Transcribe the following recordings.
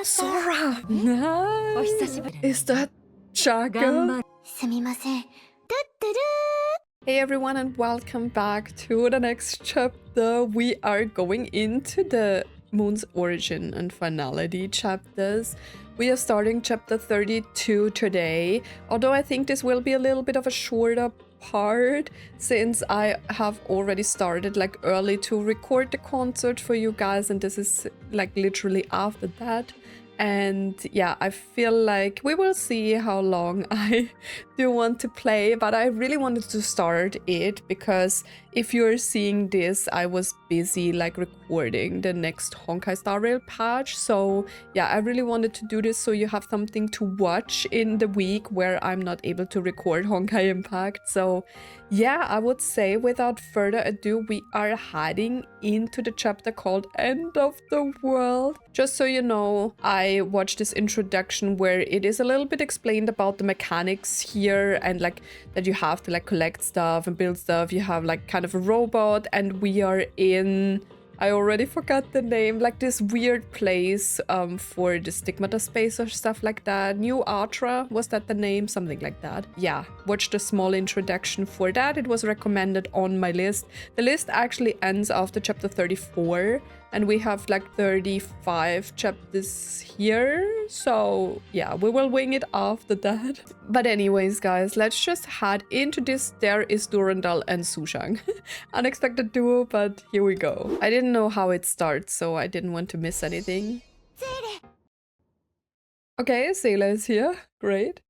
SORA! Nice! Is that JACKAL? Hey everyone and welcome back to the next chapter. We are going into the Moon's Origin and Finality chapters. We are starting chapter 32 today, although I think this will be a little bit of a shorter part since I have already started like early to record the concert for you guys, and this is like literally after that. And yeah, I feel like we will see how long I do want to play, but I really wanted to start it because if you're seeing this, I was busy like recording the next Honkai Star Rail patch. So yeah, I really wanted to do this so you have something to watch in the week where I'm not able to record Honkai Impact. So yeah, I would say without further ado, we are heading into the chapter called End of the World. Just so you know, I watched this introduction where it is a little bit explained about the mechanics here and like that you have to like collect stuff and build stuff. You have like kind of a robot, and we are in, I already forgot the name, like this weird place for the stigmata space or stuff like that. New Atra, was that the name? Something like that. Yeah, watched a small introduction for that. It was recommended on my list. The list actually ends after chapter 34, and we have like 35 chapters here. So yeah, we will wing it after that. But anyways, guys, let's just head into this. There is Durandal and Sushang. Unexpected duo, but here we go. I didn't know how it starts, so I didn't want to miss anything. Okay, Seele is here. Great.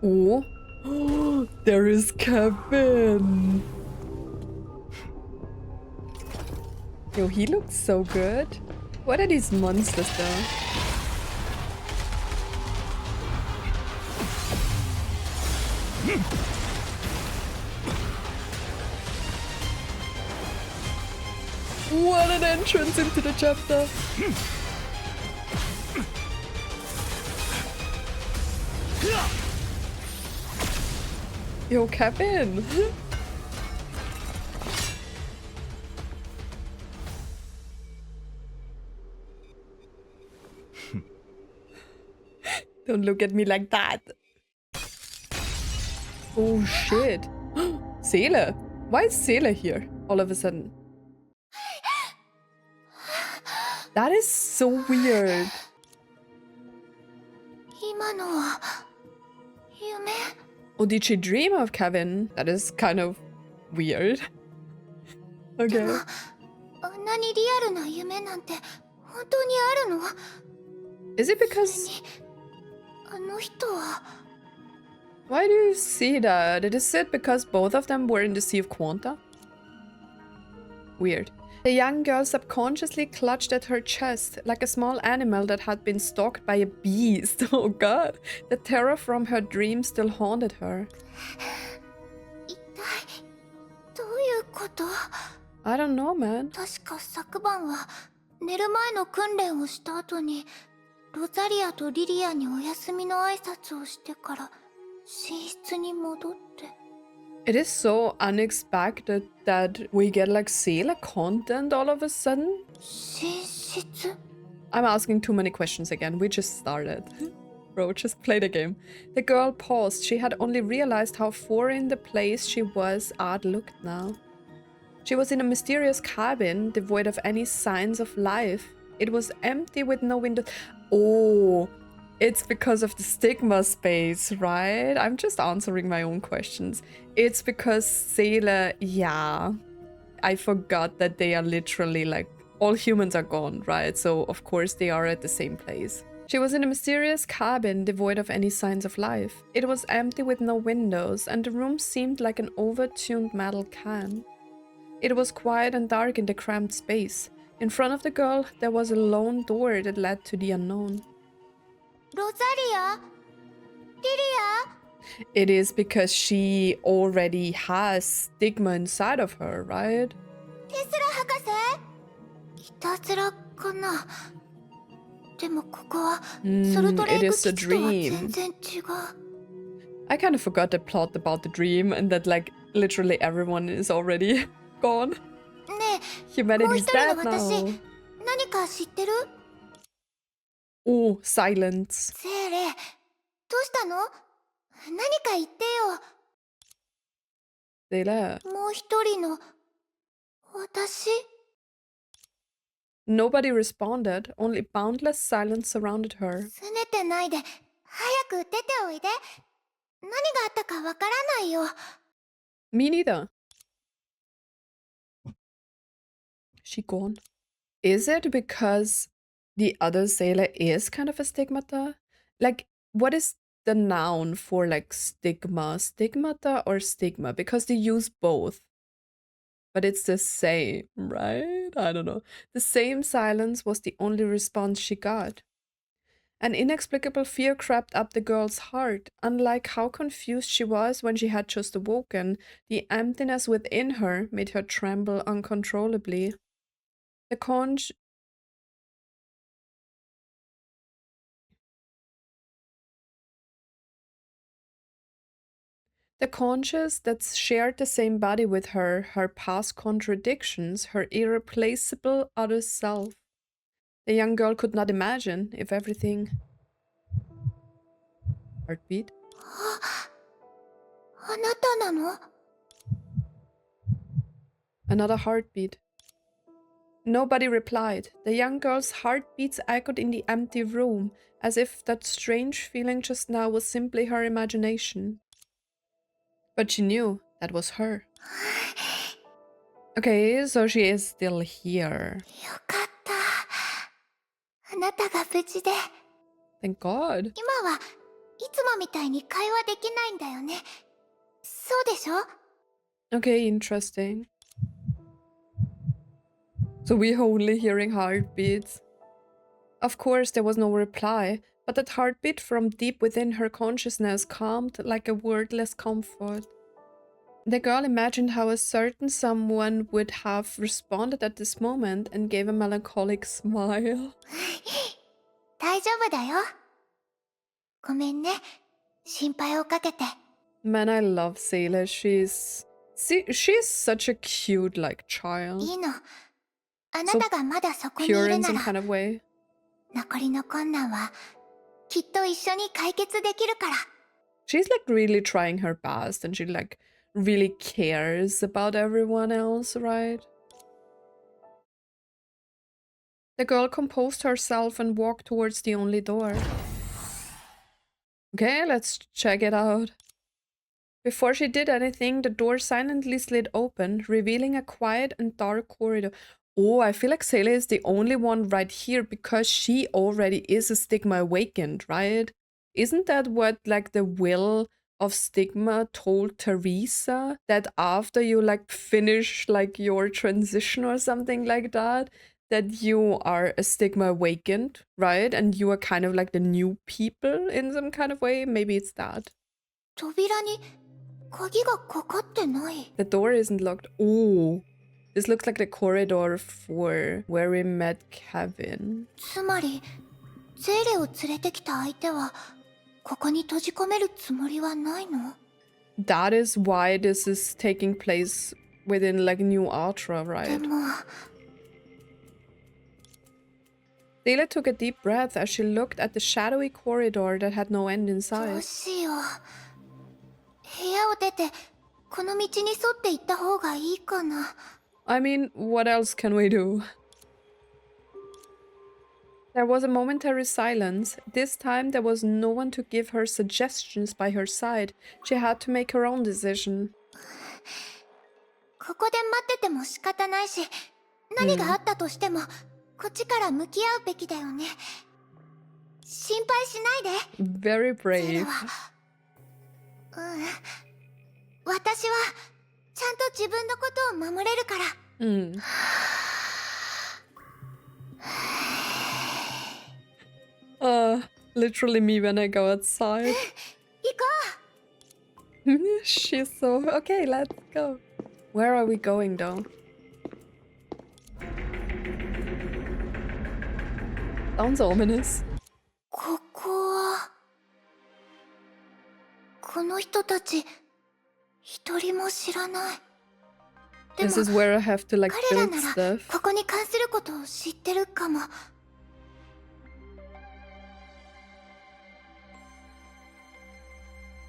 Oh, there is Kevin. Yo, he looks so good. What are these monsters though? What an entrance into the chapter! Yo, Kevin! Don't look at me like that. Oh shit. Seele! Why is Seele here all of a sudden? That is so weird. Oh, did she dream of Kevin? That is kind of weird. Okay. Is it because... Why do you see that? Is it because both of them were in the Sea of Quanta? Weird. The young girl subconsciously clutched at her chest like a small animal that had been stalked by a beast. Oh god. The terror from her dream still haunted her. I don't know, man. It is so unexpected that we get like Seele content all of a sudden. I'm asking too many questions again. We just started. Bro, just play the game. The girl paused. She had only realized how foreign the place she was at looked now. She was in a mysterious cabin, devoid of any signs of life. It was empty with no windows. Oh, it's because of the stigma space, right? I'm just answering my own questions. It's because Seele, yeah. I forgot that they are literally like, all humans are gone, right? So of course they are at the same place. She was in a mysterious cabin, devoid of any signs of life. It was empty with no windows, and the room seemed like an overtuned metal can. It was quiet and dark in the cramped space. In front of the girl, there was a lone door that led to the unknown. Rosaria? Lilia? It is because she already has stigma inside of her, right? It is the dream. I kind of forgot the plot about the dream and that like literally everyone is already gone. Humanity's dead now. 何か知ってる？ Oh, silence. セーレ、どうしたの？何か言ってよ。 Seele. もう一人の私？ Nobody responded, only boundless silence surrounded her. 拗ねてないで、早く出ておいで。何があったかわからないよ。 Me neither. She gone. Is it because the other sailor is kind of a stigmata? Like, what is the noun for like stigma? Stigmata or stigma? Because they use both. But it's the same, right? I don't know. The same silence was the only response she got. An inexplicable fear crept up the girl's heart. Unlike how confused she was when she had just awoken, the emptiness within her made her tremble uncontrollably. The conch The conscious that shared the same body with her, her past contradictions, her irreplaceable other self. The young girl could not imagine if everything. Heartbeat? あなたなの？ Another heartbeat. Nobody replied. The young girl's heartbeats echoed in the empty room, as if that strange feeling just now was simply her imagination. But she knew that was her. Okay, so she is still here. よかった。あなたが無事で。 Thank God. 今はいつもみたいに会話できないんだよね。そうでしょ？ Okay, interesting. So we're only hearing heartbeats. Of course, there was no reply, but that heartbeat from deep within her consciousness calmed like a wordless comfort. The girl imagined how a certain someone would have responded at this moment and gave a melancholic smile. 大丈夫だよ。ごめんね。心配をかけて。 Man, I love Seele. She's such a cute, like, い child. いの。あなたがまだそこにい Pure る in な some ら、 kind of way. 残りの困難はきっと一緒に解決できるから。 She's like really trying her best and she like really cares about everyone else, right? The girl composed herself and walked towards the only door. Okay, let's check it out. Before she did anything, the door silently slid open, revealing a quiet and dark corridor. Oh, I feel like Seele is the only one right here because she already is a stigma awakened, right? Isn't that what like the will of stigma told Teresa? That after you like finish like your transition or something like that you are a stigma awakened, right? And you are kind of like the new people in some kind of way. Maybe it's that. 扉に鍵がかかってない。 The door isn't locked. Oh, this looks like the corridor for where we met Kevin. つまり、ゼーレを連れてきた相手は、ここに閉じ込めるつもりはないの？ That is why this is taking place within like New Ultra, で right? も、 Seele took a deep breath as she looked at the shadowy corridor that had no end ど inside. うしよう。部屋を出て、この道に沿って行った方がいいかな。 I mean, what else can we do? There was a momentary silence. This time there was no one to give her suggestions by her side. She had to make her own decision. ここで待ってても仕方ないし、何があったとしても、こっちから向き合うべきだよね。心配しないで。 Very ゼーレ brave. は、私はちゃんと自分のことを守れるから。 Mm. Literally me when I go outside. 行こ She's so... Okay, let's go. Where are we going though? Sounds ominous. う。ここは、この人たち一人も知らない。This is where I have to like 彼ら build なら stuff. ここに関することを知ってるかも。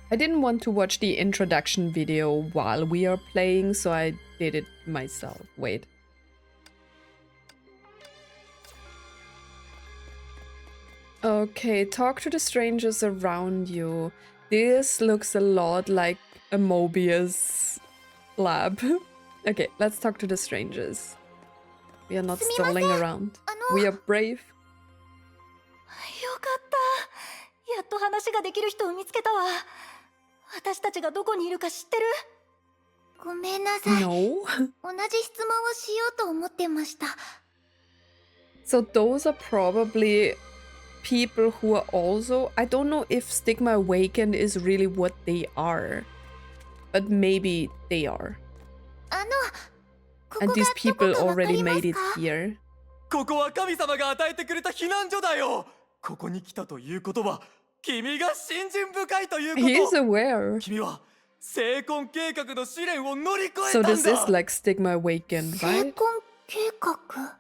I didn't want to watch the introduction video while we are playing, so I did it myself. Wait. Okay, talk to the strangers around you. This looks a lot like a Mobius lab. Okay, let's talk to the strangers. We are not stalling around. We are brave. よかった。やっと話ができる人を見つけたわ。私たちがどこにいるか知ってる？ごめんなさい。No? 同じ質問をしようと思ってました。So those are probably people who are also... I don't know if Stigma Awakened is really what they are. But maybe they are. こ And こが these どこ people かわか already ります made it か？ here. ここは神様が与えてくれた避難所だよ。ここに来たということは君が信心深いというこ He's と。 aware. 君は成婚計画の試練を乗り越え So たん this だ。 is like Stigma Awakened, 成 right? 婚計画？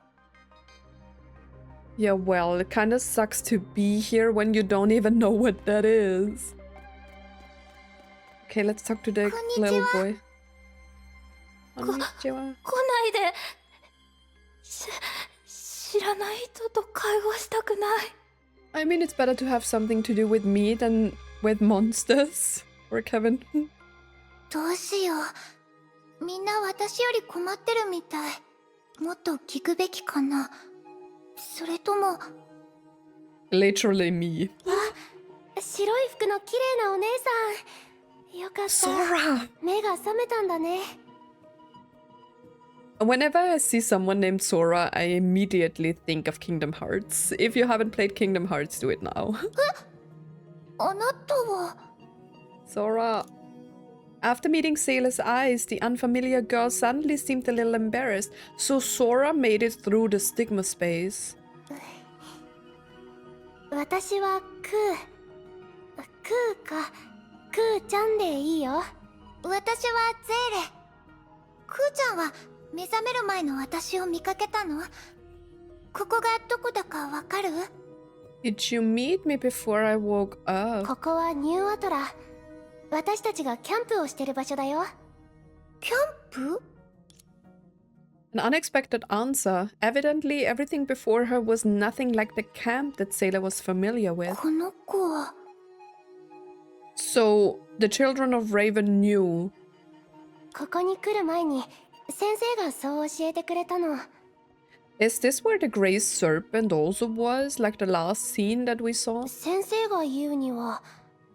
Yeah, well, it kind of sucks to be here when you don't even know what that is. Okay, let's talk to the little boy. Konnichiwa. 来ないで。知らない人と会話したくない。I mean, it's better to have something to do with me than with monsters. Or Kevin. どうしよう。みんな私より困ってるみたい。もっと聞くべきかな。それとも。Literally me. 白い服の綺麗なお姉さん。よかった。 SORA! 目が覚めたんだね。Whenever I see someone named Sora, I immediately think of Kingdom Hearts. If you haven't played Kingdom Hearts, do it now. あなたは。Sora. After meeting Seele's eyes, the unfamiliar girl suddenly seemed a little embarrassed, so Sora made it through the stigma space. 私はクーちゃんでいいよ。私はゼーレ。クーちゃんは目覚める前の私を見かけたの？ここがどこだかわかる？ Did you meet me before I woke up? ここはニューアトラ。私たちがキャンプをしてる場所だよ。キャンプ？ An unexpected answer. Evidently, everything before her was nothing like the camp that Seele was familiar with. この子は。So, the children of Raven knew. ここに来る前に先生がそう教えてくれたの。 Is this where the Grey Serpent also was, like the last scene that we saw? 先生が言うには、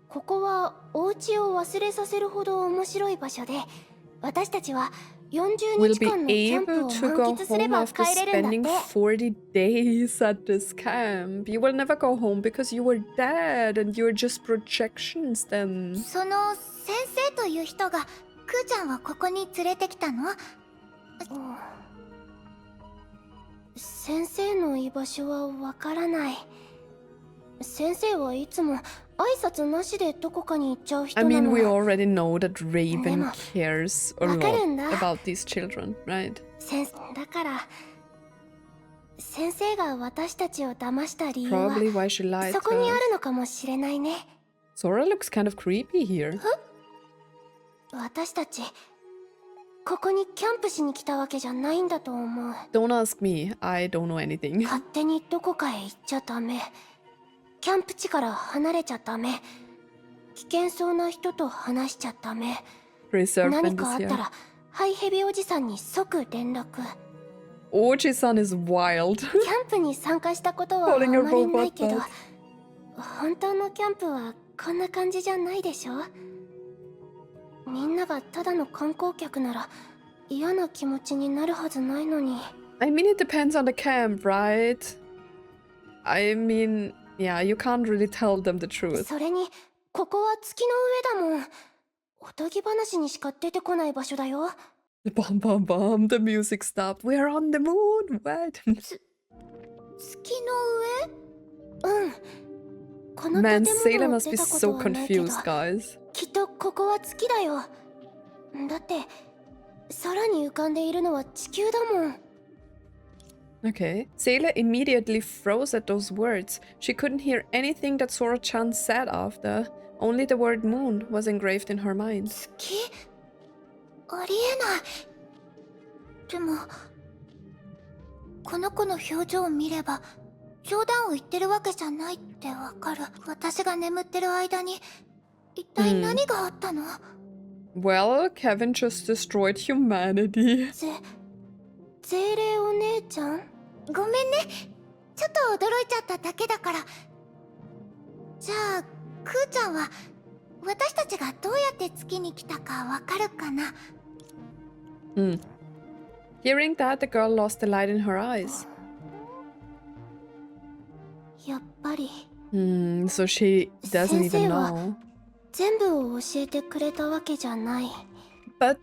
ここはお家を忘れさせるほど面白い場所で、私たちは40 We'll 日 be 間のキャンプ able を to 満 go 喫すれ home ば after 帰れるん spending だって。 40 days at this camp. You will never go home because you were dead and you're just projections then. その先生という人がクーちゃんをここに連れてきたの？先生の居場所はわからない。先生はいつも挨拶なしでどこかに行っちゃう人 I な mean, の。 we already know that Raven でも、 cares a わかるん lot だ。 about these children, right? だから先生が私たちを騙した理由は Probably why she lied そ to こにあ us. るのかもしれないね。 Sora looks kind of creepy here. 私たちここにキャンプしに来たわけじゃないんだと思う。 Don't ask me. I don't know anything. 勝手にどこかへ行っちゃダメ。キャンプ地から離れちゃダメ。危険そうな人と話しちゃダメ。 Grey 何 Serpent かあ is った here. らハイヘビおじさんに即連絡。 Oji-san is wild. キャンプに参加したことはあ Calling ま a りない robot けど、 that. 本当のキャンプはこんな感じじゃないでしょ。みんながただの観光客なら嫌な気持ちになるはずないのに。 I mean, it depends on the camp, right? I mean, yeah, you can't really tell them the truth. それにここは月の上だもん。おとぎ話にしか出てこない場所だよ。 Bum bum bum, the music stopped. We're on the moon. What? 月の上？うん。この Man, 建 Seele 物を must 出 be たこと so はないけど、 confused, guys. きっとここは月だよ。だって空に浮かんでいるのは地球だもん。 Okay. Seele immediately froze at those words. She couldn't hear anything that Sora-chan said after. Only the word moon was engraved in her mind. 月ありえない。でもこの子の表情を見れば冗談を言ってるわけじゃないってわかる。私が眠ってる間に一体何があったの？ Well, Kevin just destroyed humanity. ゼーレお姉ちゃん？ごめんね。ちょっと驚いちゃっただけだから。じゃあクーちゃんは私たちがどうやって月に来たかわかるかな？ Hearing that, the girl lost the light in her eyes. やっぱり So she doesn't even know. 全部を教えてくれたわけじゃない。 But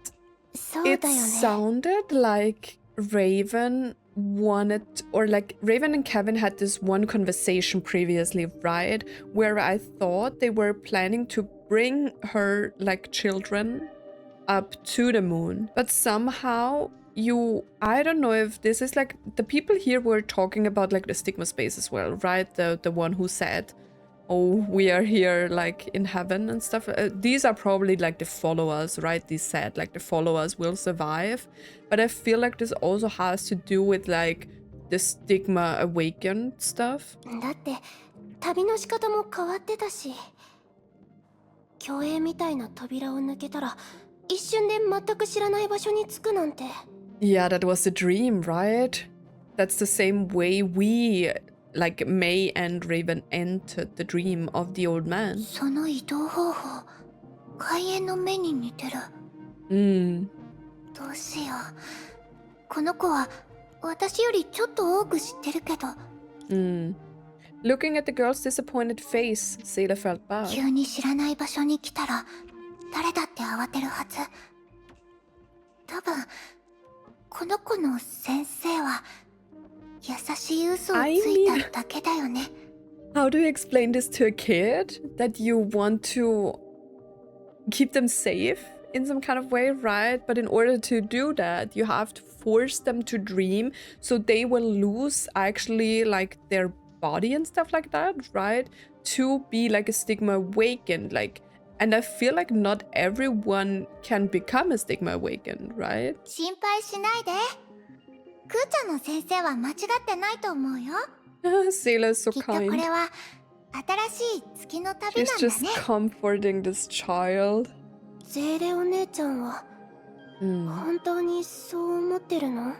そうだ it よね。 sounded like Raven wanted, or like Raven and Kevin had this one conversation previously, right? Where I thought they were planning to bring her like children up to the moon. But somehow I don't know if this is like the people here were talking about like the stigma space as well, right? The one who said, oh, we are here like in heaven and stuff. These are probably like the followers, right? These said like the followers will survive. But I feel like this also has to do with like the stigma awakened stuff. だって旅の仕方も変わってたし、競泳みたいな扉を抜けたら一瞬で全く知らない場所に着くなんて。 Yeah, that was the dream, right? That's the same way we, like May and Raven, entered the dream of the old man. その移動方法、開園の目に似てる。どうしよう。この子は私よりちょっと多く知ってるけど。Looking at the girl's disappointed face, Seele felt bad. 急に知らない場所に来たら誰だって慌てるはず。多分この子の先生は優しい嘘をついただけだよね。How do you explain this to a kid? That you want to keep them safe in some kind of way, right? But in order to do that, you have to force them to dream so they will lose actually like their body and stuff like that, right? To be like a stigma awakened, like, and I feel like not everyone can become a stigma awakened, right? 心配しないで。クーちゃんの先生は間違ってないと思うよ。 Seele is so きっとこれ kind. は新しい月の旅 She's なんだ just ね。 comforting this child. ゼーレお姉ちゃんは本当にそう思ってるの？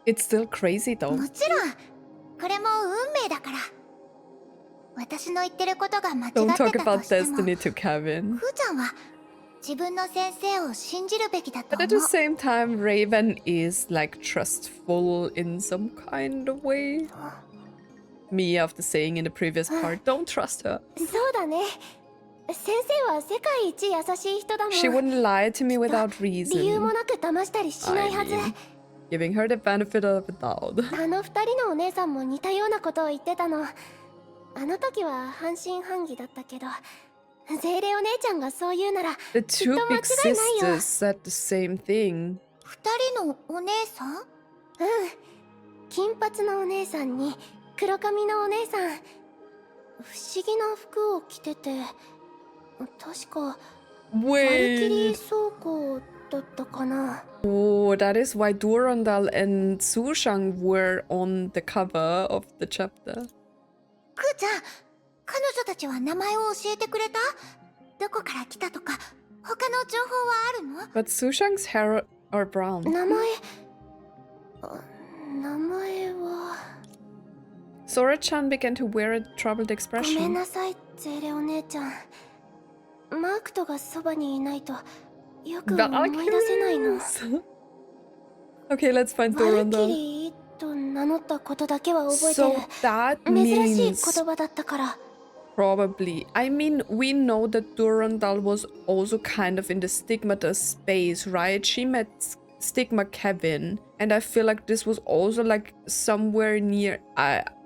It's still crazy though. もちろんこれも運命だから。私の言ってることが間違って Don't た talk と about しても、 destiny to Kevin. クーちゃんは自分の先生を信じるべきだと But 思 at う。 the same time, Raven is like trustful in some kind of way. Me after saying in the previous part, don't trust her. そうだね。先生は世界一優しい人だもん。 She wouldn't lie to me without 理由も reason. なく騙したりしないはず。 Giving her the benefit of the doubt. あの二人のお姉さんも似たようなことを言ってたの。あの時は半信半疑だったけど、ゼーレお姉ちゃんがそう言うなら The きっ two と間違 big いないよ。 sisters said the same thing. 二人のお姉さん？金髪のお姉さんに黒髪のお姉さん。不思議な服を着てて、確かバルキリー Wait. 倉庫だったかな。 Oh, that is why Durandal and Sushang were on the cover of the chapter. クーちゃん、彼女たちは名前を教えてくれた？どこから来たとか他の情報はあるの？ But Sushang's hair are brown. 名前は Sora-chan began to wear a troubled ごめん expression. なさい、ゼーレお姉ちゃん。マークトがそばにいないとよく思い出せないの。 Okay, let's find バルキ Durandal. リーと名乗ったことだけは覚えて So る。 that 珍しい means 言葉だったから。 probably. I mean, we know that Durandal was also kind of in the stigmata space, right? She met Stigma Kevin, and I feel like this was also like somewhere near.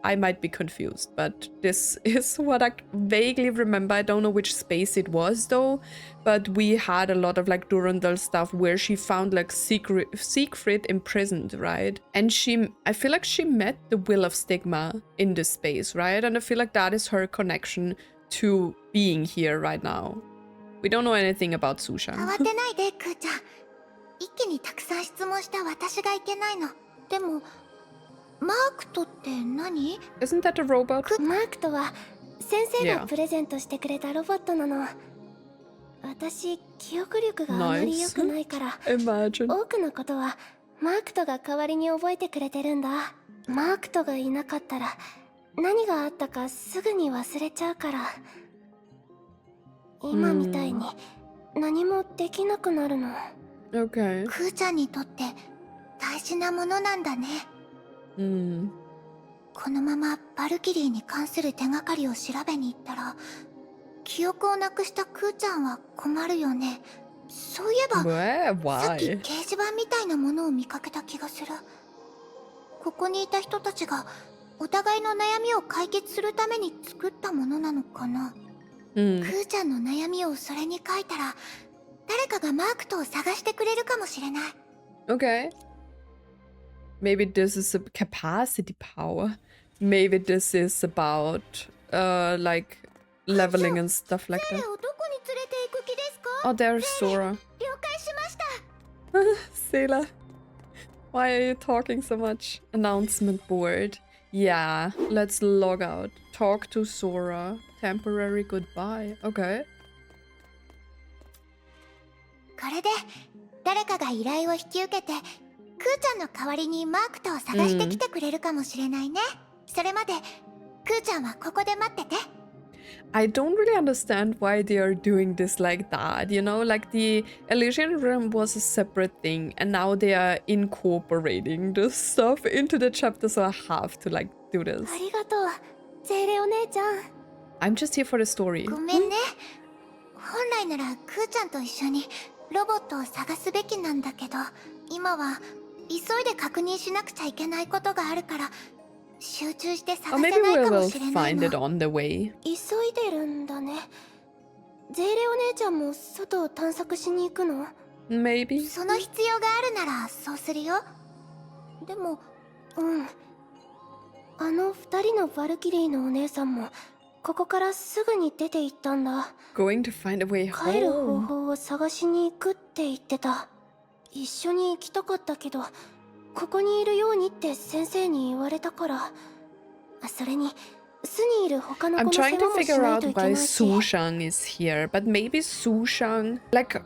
I might be confused, but this is what I vaguely remember. I don't know which space it was though, but we had a lot of like Durandal stuff where she found like Siegfried imprisoned, right? And I feel like she met the Will of Stigma in this space, right? And I feel like that is her connection to being here right now. We don't know anything about Sushang. 慌てないで、クーちゃん。一気にたくさん質問した私がいけないの。でも、マークトって何？ Isn't that a robot? マークとは先生 Yeah. がプレゼントしてくれたロボットなの。私、記憶力があまり良くないから、Imagine. 多くのことはマークトが代わりに覚えてくれてるんだ。マークトがいなかったら何があったかすぐに忘れちゃうから。今みたいに何もできなくなるの。Okay. クーちゃんにとって大事なものなんだね。このままバルキリーに関する手がかりを調べに行ったら、記憶をなくしたクーちゃんは困るよね。そういえば、さっき Why? 掲示板みたいなものを見かけた気がする。ここにいた人たちがお互いの悩みを解決するために作ったものなのかな。クーちゃんの悩みをそれに書いたら、誰かがマークトを探してくれるかもしれない。Okay. Maybe this is a capacity power. Maybe this is about like leveling and stuff like セー that. レをどこに連れて行く気ですか？ Oh, there's Sora. 了解しました。 Seele. Why are you talking so much? Announcement board. Yeah, let's log out. Talk to Sora. Temporary goodbye. Okay. これで誰かが依頼を引き受けて、クーちゃんの代わりにマークトを探してきてくれるかもしれないね。それまでクーちゃんはここで待ってて。I don't really understand why they are doing this like that, you know? Like the Elysian Realm was a separate thing and now they are incorporating this stuff into the chapter, so I have to like do this. ありがとう、セイレお姉ちゃん。I'm just here for the story. ごめんね。本来ならクーちゃんと一緒にロボットを探すべきなんだけど、今は急いで確認しなくちゃいけないことがあるから集中して Or 探 maybe せない we かも will しれない find it の。 on the way. 急いでるんだね。ゼイレお姉ちゃんも外を探索しに行くの？ Maybe. その必要があるならそうするよ。でも、あの二人のバルキリーのお姉さんもここからすぐに出て行ったんだ。 Going to find a way 帰る方 home. 法を探しに行くって言ってた。一緒に行きたかったけど、ここにいるようにって先生に言われたから。それに巣にいる他の子 I'm の世 trying to 話もし figure ないと out いけ why ないし。 Sushang is here, but maybe Sushang, like,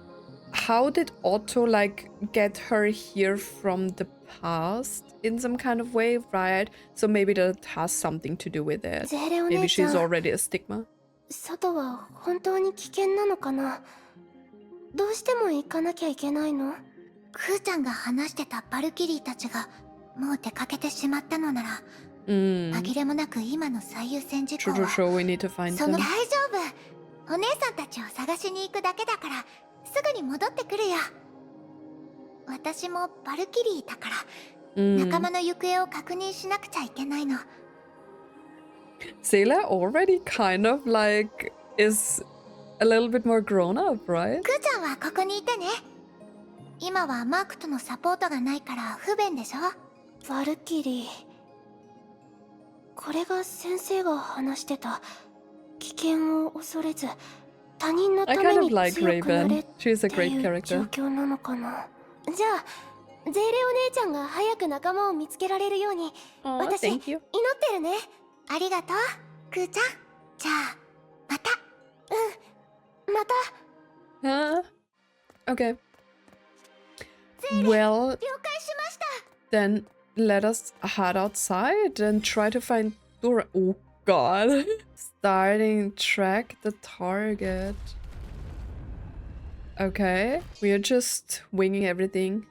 how did Otto like get her here from the past in some kind of way, right? So maybe that has something to do with it. ゼイレお Maybe 姉ちゃ she's ん、 already a stigma. 外は本当に危険なのかな？どうしても行かなきゃいけないの？クーちゃんが話してたバルキリーたちがもう出かけてしまったのなら、紛れもなく今の最優先事項 True, は true, we need to find その them. 大丈夫。お姉さんたちを探しに行くだけだからすぐに戻ってくるよ。私もバルキリーだから仲間の行方を確認しなくちゃいけないの。Seele already kind of like is a little bit more grown up, right? クーちゃんはここにいてね。今はマークとのサポートがないから不便でしょ。バルキリー。これが先生が話してた危険を恐れず他人のた I め kind に of like 強くなれ Raven. っ She's a て great いう状 character. 況なのかな。じゃあゼイレお姉ちゃんが早く仲間を見つけられるように Oh, 私祈 thank you. ってるね。ありがとう、クーちゃん。じゃあ、また。また。 Okay. Well, 了解しました。 then let us head outside and try to find Dora. Oh god. Starting track the target. Okay, we are just winging everything.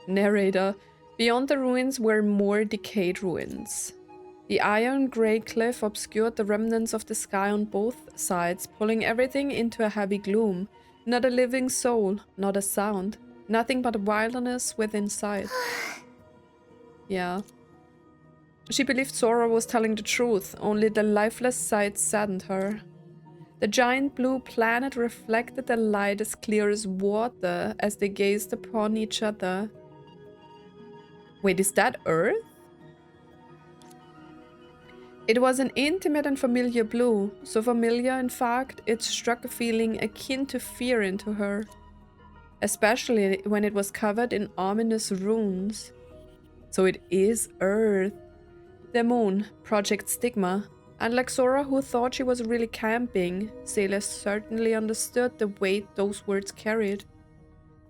Narrator. Beyond the ruins were more decayed ruins. The iron grey cliff obscured the remnants of the sky on both sides, pulling everything into a heavy gloom. Not a living soul, not a sound. Nothing but wilderness within sight. Yeah. She believed Sora was telling the truth, only the lifeless sight saddened her. The giant blue planet reflected the light as clear as water as they gazed upon each other. Wait, is that Earth? It was an intimate and familiar blue, so familiar, in fact, it struck a feeling akin to fear into her, especially when it was covered in ominous runes. So it is Earth. The moon, Project Stigma. Unlike Sora, who thought she was really camping, Seele certainly understood the weight those words carried.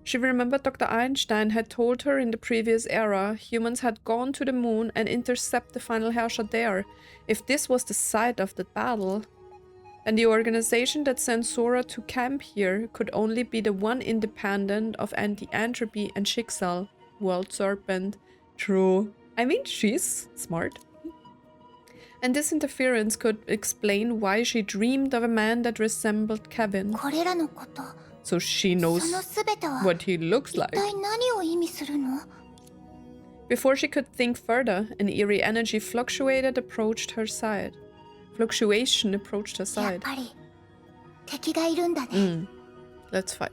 She remembered Dr. Einstein had told her in the previous era humans had gone to the moon and intercepted the final Herrscher there, if this was the site of the battle. And the organization that sent Sora to camp here could only be the one independent of anti-entropy and Schicksal, World Serpent. True. I mean, she's smart. And this interference could explain why she dreamed of a man that resembled Kevin. これらのこと、 So she knows そのすべては what he looks 一 like. 体何を意味するの？ Before she could think further, an eerie energy approached her side. Fluctuation approached her やっ side. ぱり敵がいるんだね。 Let's fight.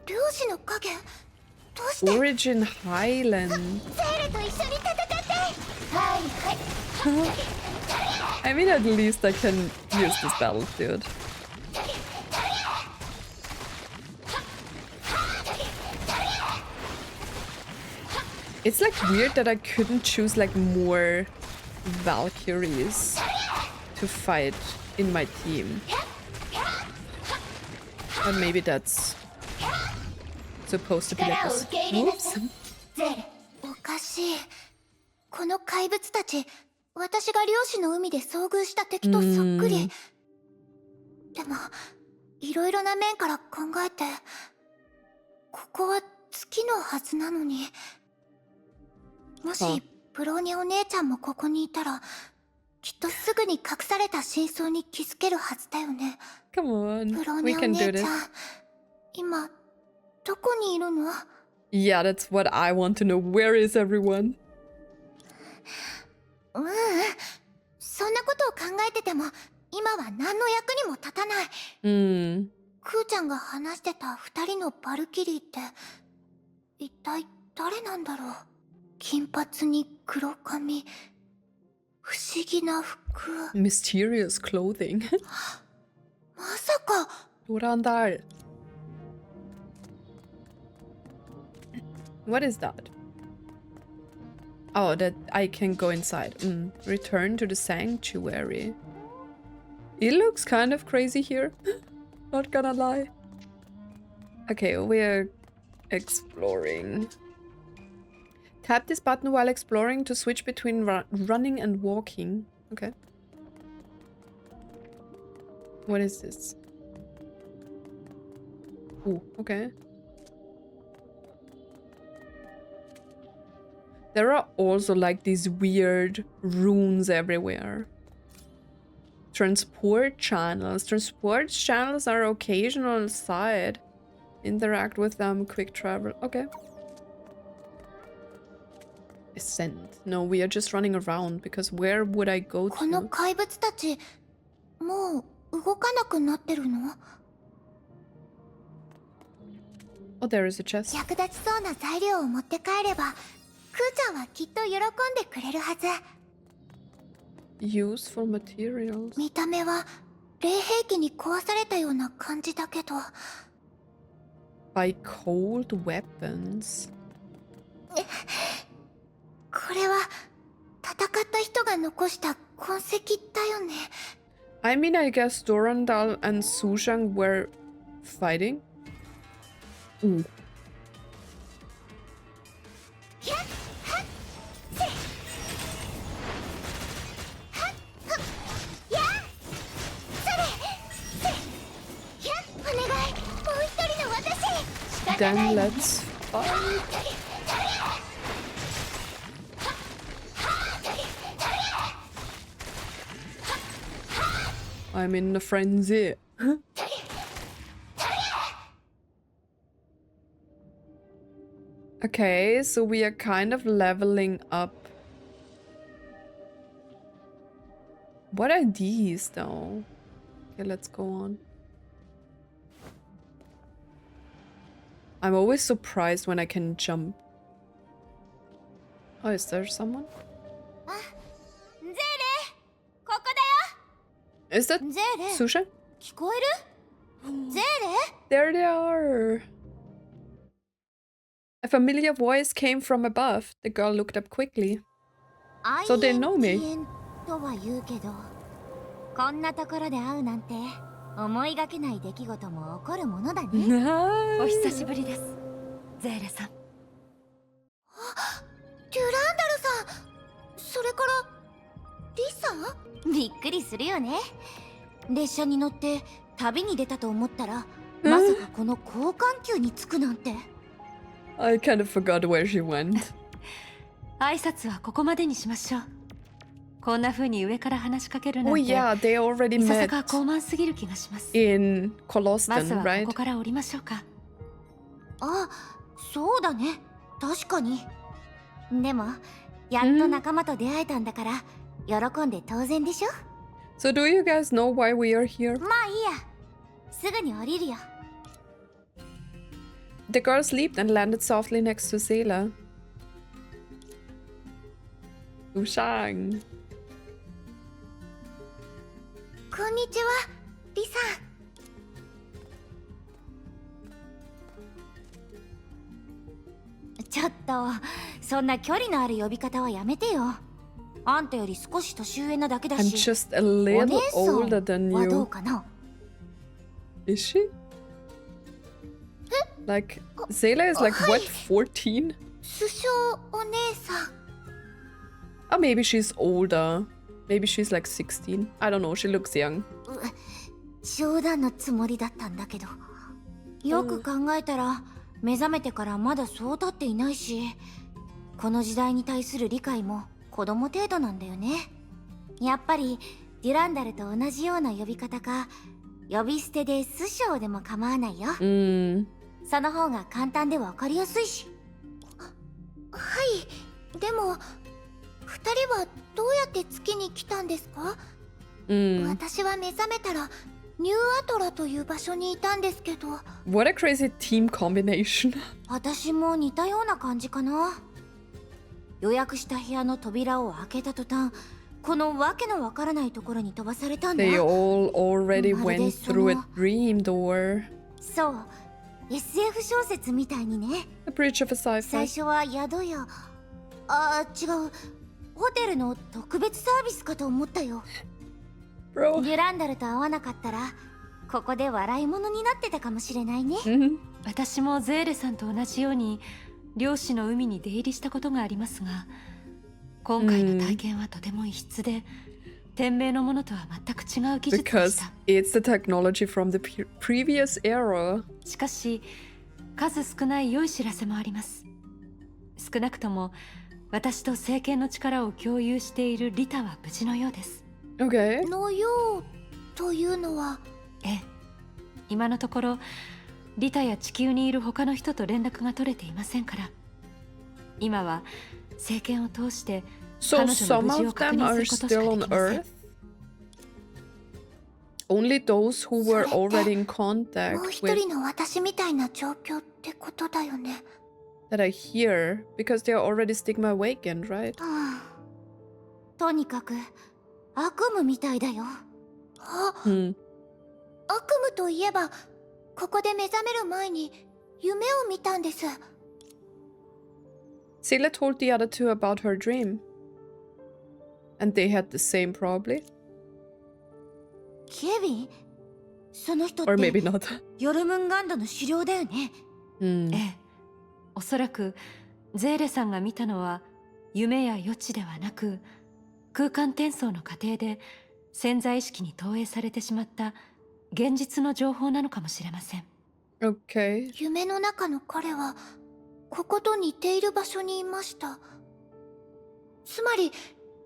漁師の影、どうして？ Origin Highland. セーレと一緒に戦って。はいはい。 I mean, at least I can use this battlefield. It's like weird that I couldn't choose like more Valkyries to fight in my team. But maybe that's supposed to be like this. Oops. おかしい。この怪物たち、私が漁師の海で遭遇した敵とそっくり。でも、いろいろな面から考えて、ここは月のはずなのに。もし、ブローニャお姉ちゃんもここにいたら、きっとすぐに隠された真相に気づけるはずだよね。Come on, ブロー we ニャお can 姉 do ちゃ this. ん、今、どこにいるの？ Yeah, that's what I want to know. Where is everyone? そんなことを考えてても今は何の役にも立たない。クーちゃんが話してた2人のバルキリーって一体誰なんだろう。金髪に黒髪、不思議な服。Mysterious clothing. まさか。 Durandal. What is that? Oh, that I can go inside. Return to the sanctuary. It looks kind of crazy here. Not gonna lie. Okay, we're exploring. Tap this button while exploring to switch between running and walking. Okay. What is this? Ooh, okay. There are also like these weird runes everywhere. Transport channels. Transport channels are occasional side. Interact with them, quick travel. Okay. Ascend. No, we are just running around because where would I go この to? 怪物たち、もう動かなくなってるの？ Oh, there is a chest. 役立ちそうな材料を持って帰れば、クーちゃんはきっと喜んでくれるはず。Useful materials. 見た目は霊兵器に壊されたような感じだけど。 By cold weapons. これは戦った人が残した痕跡だよね。 I mean, I guess Durandal and Sushang were fighting. Ooh. Then let's fight. I'm in a frenzy. Okay, so we are kind of leveling up What are these though? Okay, let's go on. I'm always surprised when I can jump. Oh, is there someone? Is that Sushang? 聞こえる？ゼーレ？ There they are. A familiar voice came from above. The girl looked up quickly. So they know me. とは言うけど、こんなところで会うなんて思いがけない出来事も起こるものだね。お久しぶりです、ゼーレさん。デュランダルさん、それからリサ？びっくりするよね。列車に乗って旅に出たと思ったら、まさかこの交換球に着くなんて。I kind of forgot where she went. 挨拶はここまでにしましょう。こんな風に上から話しかけるなん Oh て、 yeah, they already いささ met か高慢すぎる気がします。 in まず Colostan, はこ right? こから降りましょうか。あ、そうだね。確かに。でも、やっと仲間と出会えたんだから、喜んで当然でしょ？ So do you guys know why we are here? まあいいや。すぐに降りるよ。The girls leaped and landed softly next to Seele. Sushang. こんにちは、リサ。ちょっと、そんな距離のある呼び方はやめてよ。あんたより少し年上なだけだ I'm し。 just a お little 姉さ older ん than はどう you. かな？ Is she? Like, Seele is like, what, 14? 首相お姉さん。 Or maybe she's older. Maybe she's like 16. I don't know, she looks young. 冗談のつもりだったんだけど。よく考えたら、目覚めてからまだそう経っていないし、この時代に対する理解も子供程度なんだよね。やっぱりデュランダルと同じような呼び方か、呼び捨てで師匠でも構わないよ。その方が簡単でわかりやすいし。はい、でも二人はどうやって月に来たんですか？私は目覚めたらニューアトラという場所にいたんですけど。 What a crazy team combination. 私も似たような感じかな。予約した部屋の扉を開けた途端、このわけのわからないところに飛ばされたんだ。 They all already まるで went そ through の a dream door. そう、SF 小説みたいにね。 A breach of a 最 sci-fi. 初は宿や、違う、ホテルの特別サービスかと思ったよ。 Bro. デュランダルと会わなかったら、ここで笑い物になってたかもしれないね。私もゼーレさんと同じように漁師の海に出入りしたことがありますが、今回の体験はとても異質で、天命のものとは全く違う技術でし Because た。 it's the technology from the previous era. しかし数少ない良い知らせもあります。少なくとも私と聖剣の力を共有しているリタは無事のようです。 Okay. のようというのは。ええ、今のところリタや地球にいる他の人と連絡が取れていませんから、今は聖剣を通して So 彼女の some 無事 of を確 them 認す are ることしか still で on きません。 Earth. Only those who were それって already in もう contact 一 with 人の私みたいな状況ってことだよね。 that are here because they are already stigma awakened, right? とにかく悪夢みたいだよ。悪夢といえば、ここで目覚める前に夢を見たんです。 Seele told the other two about her dream. And they had the same probably. ケビン、その人っ Or て maybe not. ヨルムンガンドの狩猟だよね。ええ、おそらくゼーレさんが見たのは夢や予知ではなく、空間転送の過程で潜在意識に投影されてしまった現実の情報なのかもしれません。 Okay. 夢の中の彼はここと似ている場所にいました。つまり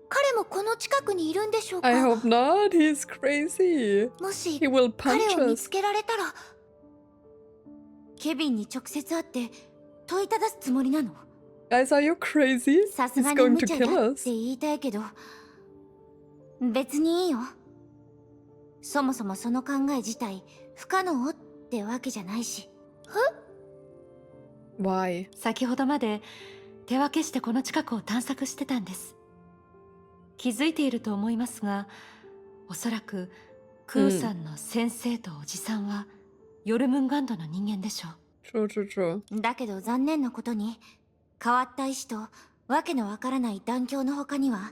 彼もこの近くにいるんでしょうか。 I hope not. He's crazy. もし He will 彼 punch を見 us. つけられたら、ケビンに直接会って問いただすつもりなの。 Guys, are you crazy? さす He's がに going 無 to 茶 kill だっ us. て言いたいけど、別にいいよ。そもそもその考え自体不可能ってわけじゃないし。Why? 先ほどまで手分けしてこの近くを探索してたんです。気づいていると思いますが、おそらくクーさんの先生とおじさんはヨルムンガンドの人間でしょう。 True, true, true. だけど残念なことに、変わった石とわけのわからない断境の他には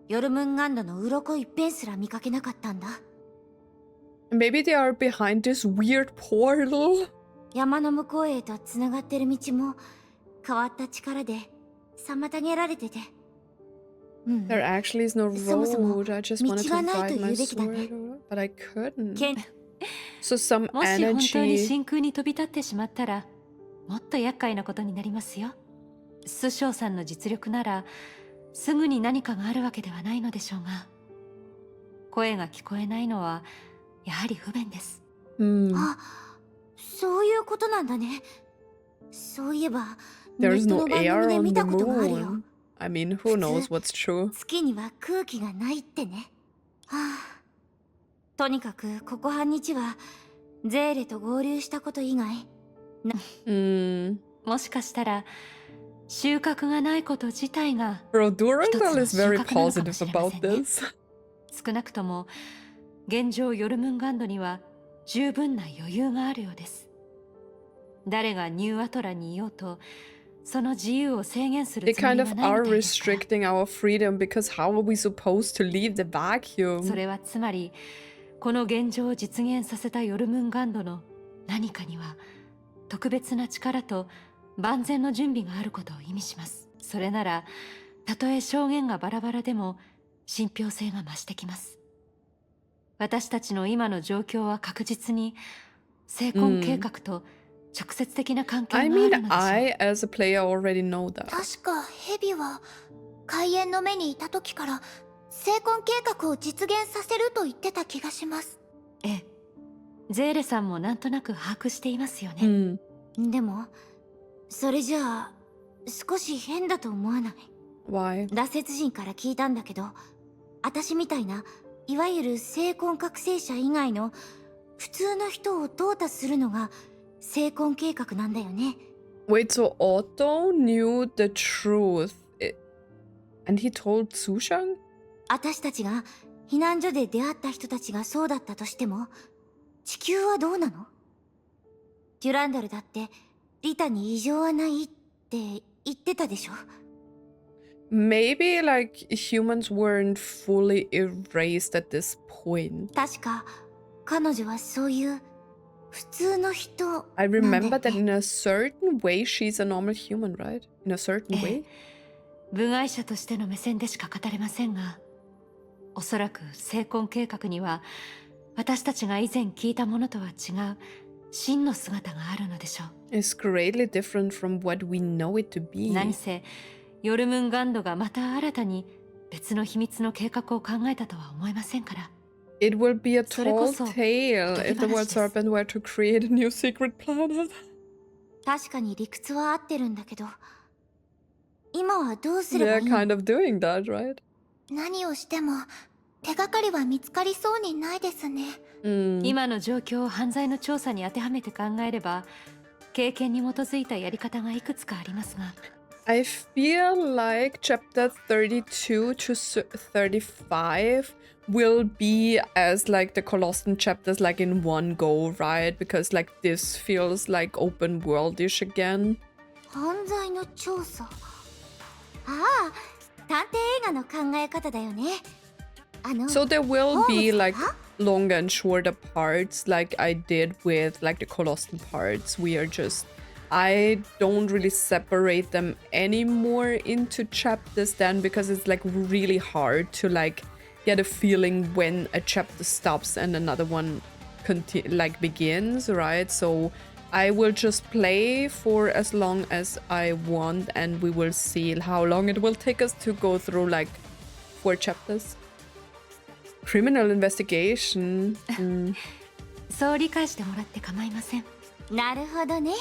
ヨルムンガンドの鱗一辺すら見かけなかったんだ。 Maybe they are behind this weird portal. 山の向こうへとつながってる道も変わった力で妨げられてて。There actually is no そもそも road. I just wanted to 道がないと ride 言 my うべきだね。 sword, but I couldn't. けん So some もし本当に energy. 真空に飛び立ってしまったらもっと厄介なことになりますよ。スショウさんの実力ならすぐに何かがあるわけではないのでしょうが、声が聞こえないのはやはり不便です。あ、そういうことなんだね。そういえばネ There's ット no の番 air 組で on 見 the たことがあるよ。 moon. I mean, who knows what's true? 月には空気がないってね。はあ、とにかくここ半日はゼーレと合流したこと以外。もしかしたら収穫がないこと自体が Bro, Durandal is very 一つの収穫なのかも positive しれま about せんね。 this. 少なくとも現状ヨルムンガンドには十分な余裕があるようです。誰がニューアトラにいようとその自由を制限する They つもり kind は of ない are みたいですから。 restricting our freedom because how are we supposed to leave the そ vacuum? れはつまりこの現状を実現させたヨルムンガンドの何かには特別な力と万全の準備があることを意味します。それならたとえ証言がバラバラでも信憑性が増してきます。私たちの今の状況は確実に成婚計画と直接的な関係があ I るの mean, でしょう。 I, as a player, already know that. 確かヘビは開園の目にいた時から成婚計画を実現させると言ってた気がします。ええ、ゼーレさんもなんとなく把握していますよね。 でもそれじゃあ少し変だと思わない？ Why? 羅刹人から聞いたんだけど、私みたいないわゆる成婚覚醒者以外の普通の人を淘汰するのが成婚計画なんだよね。 Wait, so Otto knew the truth. And he told Sushang? 私たちが避難所で出会った人たちがそうだったとしても、地球はどうなの？デュランダルだってリタに異常はないって言ってたでしょ。 Maybe, like, humans weren't fully erased at this point. 確か彼女はそういう普通の人 I なんだよ remember that ね。 in a certain way, she's a normal human, right? In a certain way? 部外者としての目線でしか語れませんが、おそらく成婚計画には私たちが以前聞いたものとは違う真の姿があるのでしょう。 It's greatly different from what we know it to be. 何せヨルムンガンドがまた新たに別の秘密の計画を考えたとは思えませんから。 It will be a それこ tall そ tale if the World 時話です。 Serpent were to create a new secret planet. 確かに理屈は合ってるんだけど、今はどうすれば They're いいの？ kind of doing that, right? 何をしても手がかりは見つかりそうにないですね。今の状況を犯罪の調査に当てはめて考えれば経験に基づいたやり方がいくつかありますが、 I feel like chapter 32 to 35 will be as like the Colossian chapters like in one go, right? Because like this feels like open worldish again. 犯罪の調査。ああ、探偵映画の考え方だよね。So there will be Oh, like huh? longer and shorter parts like I did with like the Colossian parts. We are just I don't really separate them anymore into chapters then because it's like really hard to like get a feeling when a chapter stops and another one like begins, right? So I will just play for as long as I want and we will see how long it will take us to go through like 4 chapters. Criminal investigation. そう理解してもらって構いません。なるほどね。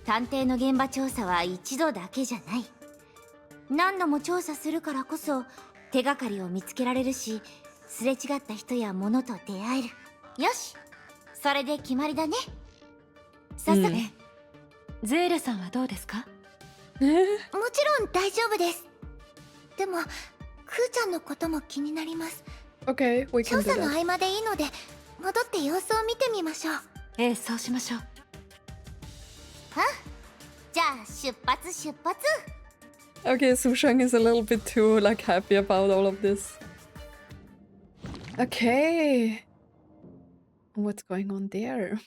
探偵の現場調査は一度だけじゃない。何度も調査するからこそ手がかりを見つけられるし、すれ違った人や物と出会える。よし、それで決まりだね。早速、ゼーレさんはどうですか？もちろん大丈夫です。でも、クーちゃんのことも気になります。Okay, we 調 can do 査の that. 合間でいいので、戻って様子を見てみましょう。ええ、そうしましょう。じゃあ出発出発。 Okay, Sushang is a little bit too like happy about all of this. Okay. What's going on there?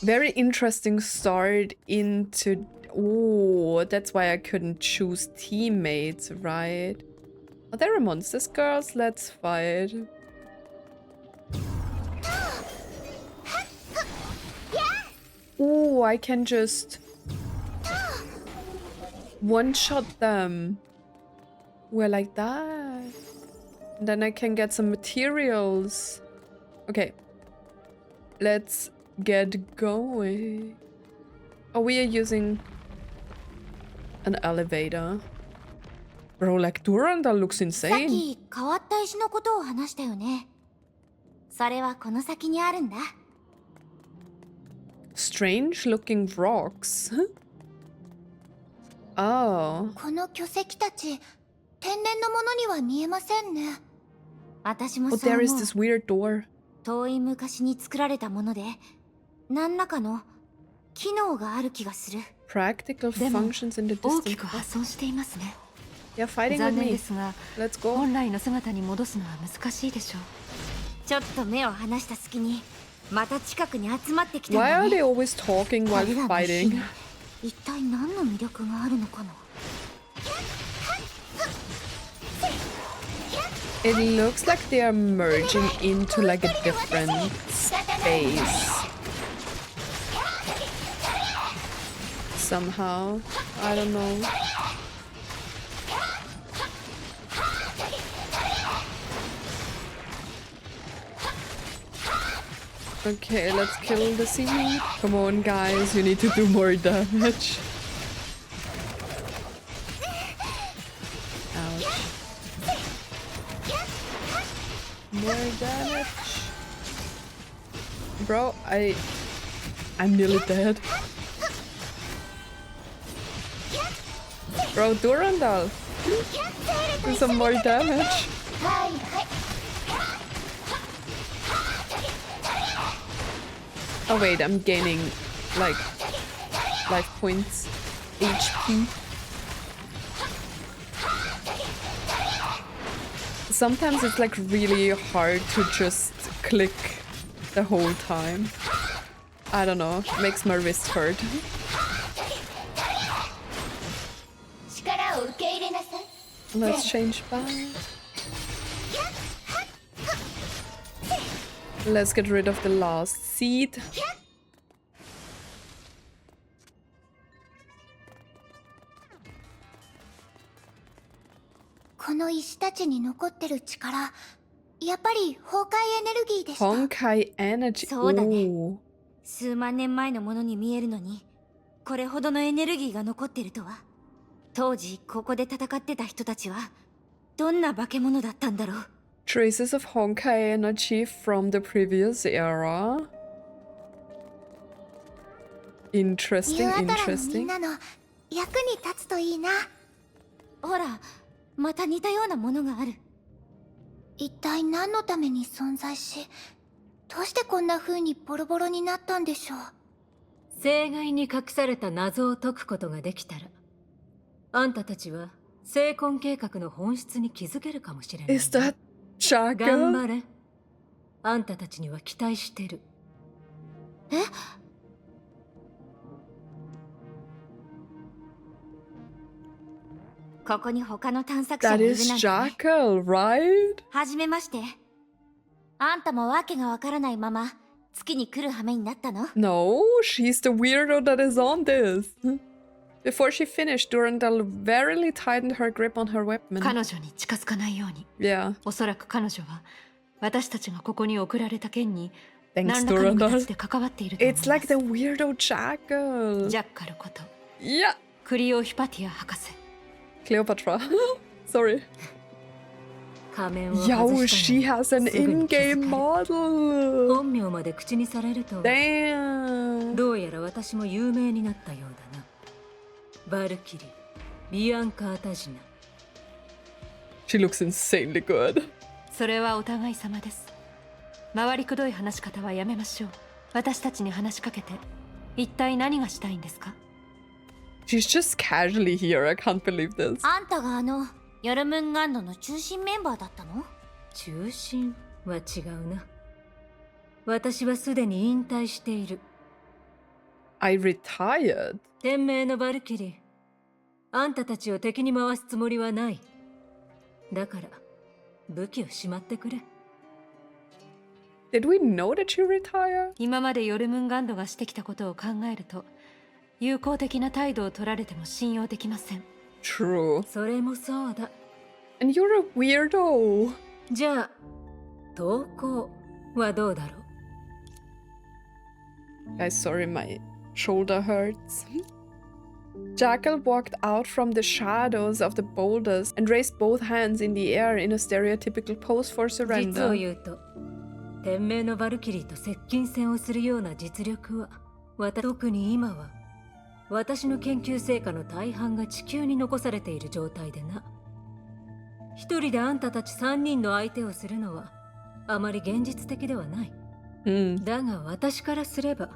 Very interesting start into... Oh, that's why I couldn't choose teammates, right? Oh, there are monsters, girls. Let's fight. Oh, I can just one-shot them. We're like that. And then I can get some materials. Okay. Let's get going. Oh, we are using an elevator. Bro, like Durandal looks さっ insane. き変わった石のことを話したよね。それはこの先にあるんだ。 Strange looking rocks. Oh. この巨石たち、天然のものには見えませんね。私も Oh, そう there 思 is う。 this weird door. 遠い昔に作られたもので、何らかの機能がある気がする。 Practical でも functions in the 大き distant. く破損していますね。 Yeah, fighting 残 with 念で me. すが、 Let's go. 本来の姿に戻すのは難しいでしょう。ちょっと目を離した隙に、また近くに集まってきたん Why だ are ね。 they always talking while 彼らの石 fighting? に一体何の魅力があるのかな。 It looks like they are merging into like a different space. Somehow. I don't know. Okay, let's kill the Seele. Come on, guys, you need to do more damage. Ouch. More damage. Bro, I'm nearly dead. Bro, Durandal. Do some more damage. Oh wait, I'm gaining like life points, HP. Sometimes it's like really hard to just click the whole time. I don't know, makes my wrist hurt. Let's change back. Let's get rid of the last seed. この石たちに残ってる力、やっぱり崩壊エネルギーでした。 Honkai energy. そうだね。 Ooh. 数万年前のものに見えるのに、これほどのエネルギーが残ってるとは。当時ここで戦ってた人たちはどんな化け物だったんだろう。 Traces of Honkai energy from the previous era. Interesting, ニューアタラのみん interesting. なの役に立つといいな。ほら、また似たようなものがある。一体何のために存在し、どうしてこんな風にボロボロになったんでしょう。生涯に隠された謎を解くことができたら、あんたたちは成婚計画の本質に気づけるかもしれない。 Is that 頑 JACKAL? 張れ。あんたたちには期待してる。え？ここに他の探索者 That もいる is なんてね。 JACKAL, right? はじめまして。あんたもわけがわからないまま月に来る羽目になったの？ No, she's the weirdo that is on this. Before she finished, Durandal warily tightened her grip on her weapon. 彼女に近づかないように。 Yeah, おそらく彼女は私たちがここに送られた件に thanks 何らかの形 Durandal. で関わっていると思いま It's す。 like the weirdo JACKAL. ジャッカルこと Yeah, クリオヒパティア博士。 Cleopatra. Sorry. 仮面を外 Yo, したの she has an すぐに気づ in-game ける model. 本名まで口にされると Damn. どうやら私も有名になったようだな。バルキリー、ビアンカータジナ。 She looks insanely good. それはお互い様です。回りくどい話し方はやめましょう。私たちに話しかけて一体何がしたいんですか？ She's just casually here. I can't believe this. あんたがヨルムンガンドの中心メンバーだったの？中心は違うな。私はすでに引退している。 I retired. 天命のバルキリー、あんたたちを敵に回すつもりはない。だから武器をしまってくれ。 Did we know that she retired? 今までヨルムンガンドがしてきたことを考えると、友好的な態度を取られても信用できません。 True. それもそうだ。 And you're a weirdo. じゃあ投降はどうだろう。 Guys, sorry, my shoulder hurts. Jackal walked out from the shadows of the boulders and raised both hands in the air in a stereotypical pose for 実を surrender. 言うと、天命のバルキリーと接近戦をするような実力は、特に今は私の研究成果の大半が地球に残されている状態でな。一人であんたたち3人の相手をするのはあまり現実的ではない。だが私からすれば、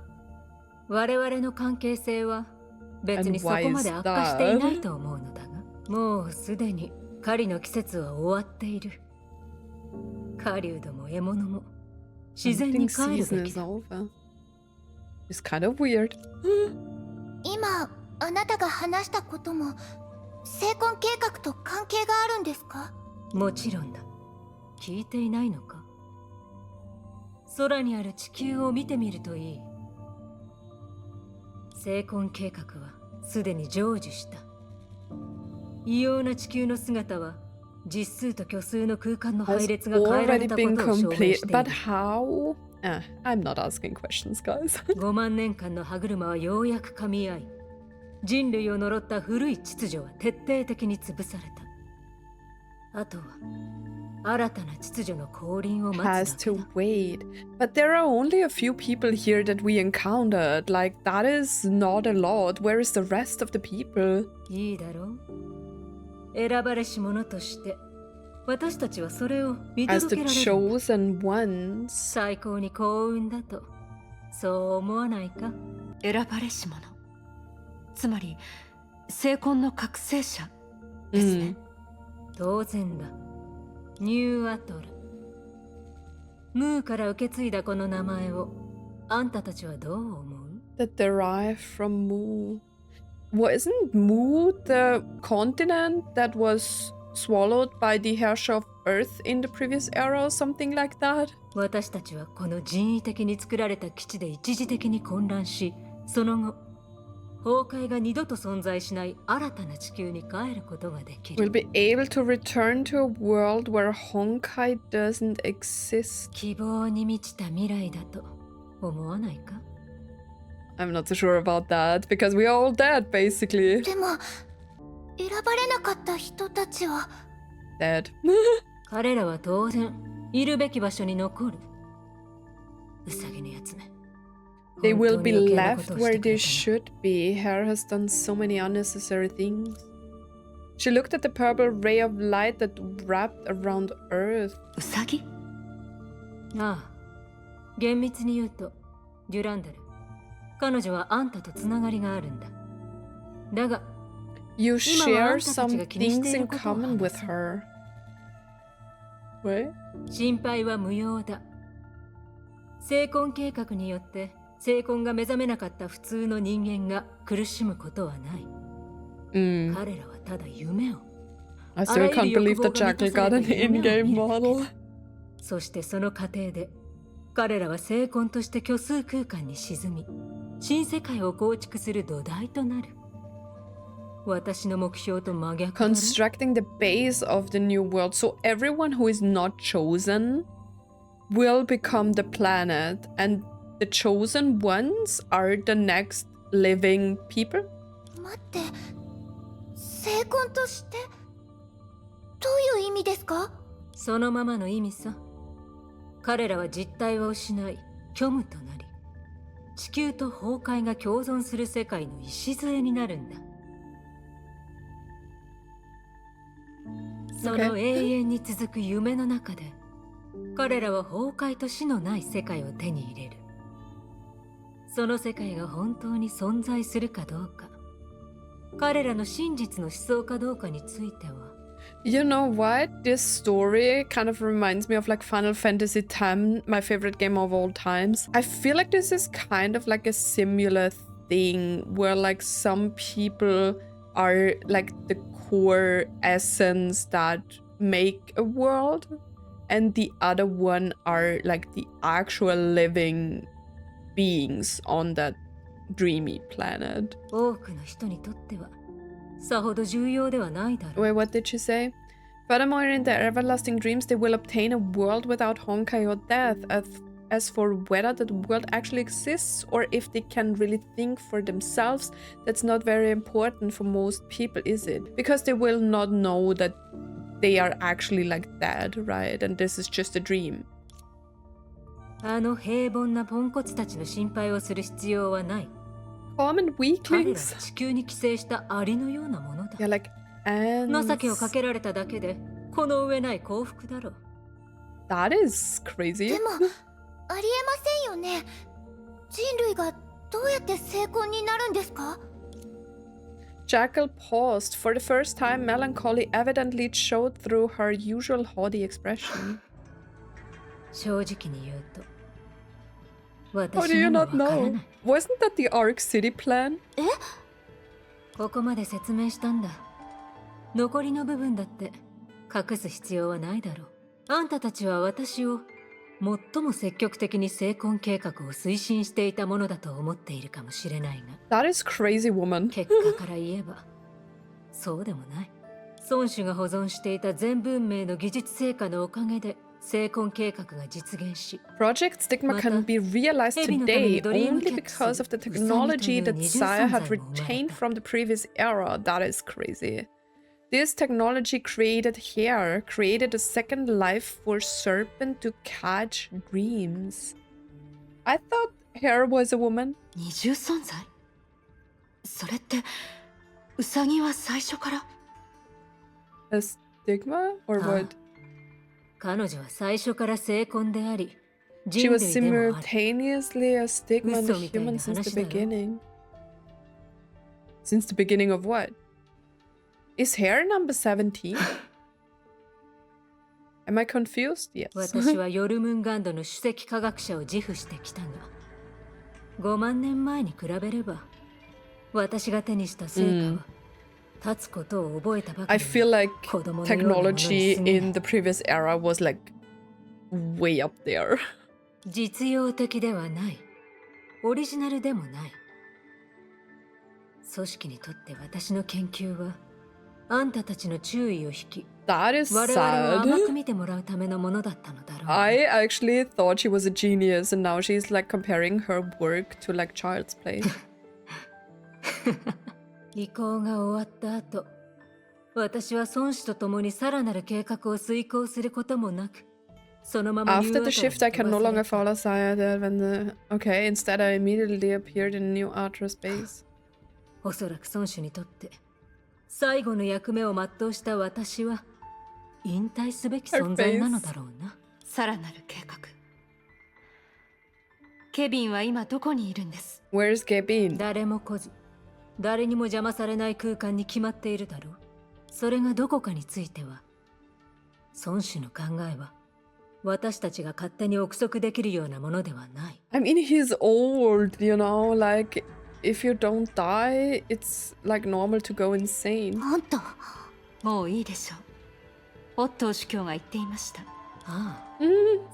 我々の関係性は別にそこまで悪化していないと思うのだが、もうすでに狩りの季節は終わっている。狩人も獲物も自然に Hunting 帰る season べき is だ。 over. It's kind of weird. 今あなたが話したことも成婚計画と関係があるんですか？もちろんだ。聞いていないのか？空にある地球を見てみるといい。成婚計画はすでに成就した。異様な地球の姿は実数と虚数の空間の Has 配列が変えられ already たこ been とを証明 complete. してい But る。 how? I'm not asking questions, guys. 5万年間の歯車はようやく噛み合い、人類を呪った古い秩序は徹底的に潰された。あとは新たな秩序の降臨を待 Has つだ to けだ。 wait. But there are only a few people here that we encountered. Like, that is not a lot. Where is the rest of the people? いいだろう。選ばれし者として私たちはそれを見 As 届 the けられる。 chosen ones. 最高に幸運だとそう思わないか？選ばれし者、つまり成婚の覚醒者ですね。当然だ。ニューアトラ、ムーから受け継いだこの名前をあんたたちはどう思う？ That derive from Mu. Well, isn't Mu the continent that was swallowed by the Herrscher of Earth in the previous era or something like that? 私たちはこの人為的に作られた基地で一時的に混乱し、その後崩壊が二度と存在しない新たな地球に帰ることができ We'll る。 be able to return to a world where Honkai doesn't exist. 希望に満ちた未来だと思わないか？ I'm not so sure about that because we are all dead, basically. でも選ばれなかった人たちは Dead. 彼らは当然いるべき場所に残る。ウサギのやつめ。 They will be 本当に余計なこ left とをして where くれ they たな。 should be. Hera has done so many unnecessary things. She looked at the purple ray of light that wrapped around Earth. ウサギ？ああ、厳密に言うとデュランダル、彼女はあんたとつながりがあるんだ。だが You 今はあ share んたたち some が気にして things い in ることを common 話 with す。 her. What? 心配は無用だ。成婚計画によって成婚が目覚めなかった普通の人間が苦しむことはない。彼らはただ夢を。 I still can't believe that Jackal got an in-game model. そしてその過程で彼らは成婚として虚数空間に沈み、新世界を構築する土台となる。私の目標と真逆だろ。 Constructing the base of the new world. So everyone who is not chosen will become the planet, and the chosen ones are the next living people. 待って成婚としてどういう意味ですか？そのままの意味さ。彼らは実体を失い虚無となり、地球と崩壊が共存する世界の礎になるんだ。その永遠に続く夢の中で、彼らは崩壊と死のない世界を手に入れる。その世界が本当に存在するかどうか、彼らの真実の思想かどうかについては。You know what? This story kind of reminds me of like Final Fantasy X, my favorite game of all times. I feel like this is kind of like a similar thing where like some people are like the core essence that make a world, and the other one are like the actual living beings on that dreamy planet. 多くの人にとってはさほど重要ではないだろう。 Wait, what did she say? Furthermore, in their everlasting dreams, they will obtain a world without Honkai or death. As for whether that world actually exists or if they can really think for themselves, that's not very important for most people, is it? Because they will not know that they are actually like dead, right? And this is just a dream. あの平凡なポンコツたちの心配をする必要はない。 Common 彼らは weaklings. 地球に寄生したアリのようなものだ。 Yeah, like ants. 情けをかけられただけでこの上ない幸福だろう。 That is crazy. でもありえませんよね。人類がどうやって成功になるんですか？ Jackal paused. For the first time, melancholy evidently showed through her usual haughty expression. 正直に言うと、 How do 私 you にもわ not からな know? い。 Wasn't that the Arc City plan? ここまで説明したんだ。残りの部分だって隠す必要はないだろう。あんたたちは私を最も積極的に成婚計画を推進していたものだと思っているかもしれないが、 That is crazy, woman. 結果から言えばそうでもない。孫子が保存していた全文明の技術成果のおかげで成婚計画が実現し、 Project Stigma can be realized today only because of the technology that Saya had retained from the previous era. That is crazy. This technology created hair, created a second life for Serpent to catch dreams. I thought hair was a woman. 二重存在？それってウサギは最初から？ A stigma? Or what? 彼女は最初から成婚であり、 She 人 was 類でもある。 simultaneously a stigma and a human since the beginning. Since the beginning of what? Is hair number 17? Am I confused? Yes. 私はヨルムンガンドの首席科学者を自負してきたが、5万年前に比べれば私が手にした成果は立つことを覚えたばか I り feel like 子供のようなものに technology 過ぎない。 in the previous era was like way up there. 実用的ではない。オリジナルでもない。組織にとって私の研究はあんたたちの注意を引き、 That is 我々を甘く sad. 見てもらうためのものだったのだろう。 I actually thought she was a genius and now she's like comparing her work to like child's play. 移行が終わった後、私は孫子と共にさらなる計画を遂行することもなく、そのままニュー After アタ the ラに shift, I 飛 can ば no され longer た。 follow Saya there when the... Okay, instead I immediately appeared in New Atros base. おそらく孫子にとって最後の役目を全うした私は引退すべき存在なのだろうな。さらなる計画。ケビンは今どこにいるんです？ Where's Gabin? 誰も来ず、誰にも邪魔されない空間に決まっているだろう。それがどこかについては、孫子の考えは私たちが勝手に憶測できるようなものではない。 I mean, he's old, you know, like, if you don't die, it's like normal to go insane. あんた、もういいでしょう。オットー主教が言っていました。ああ、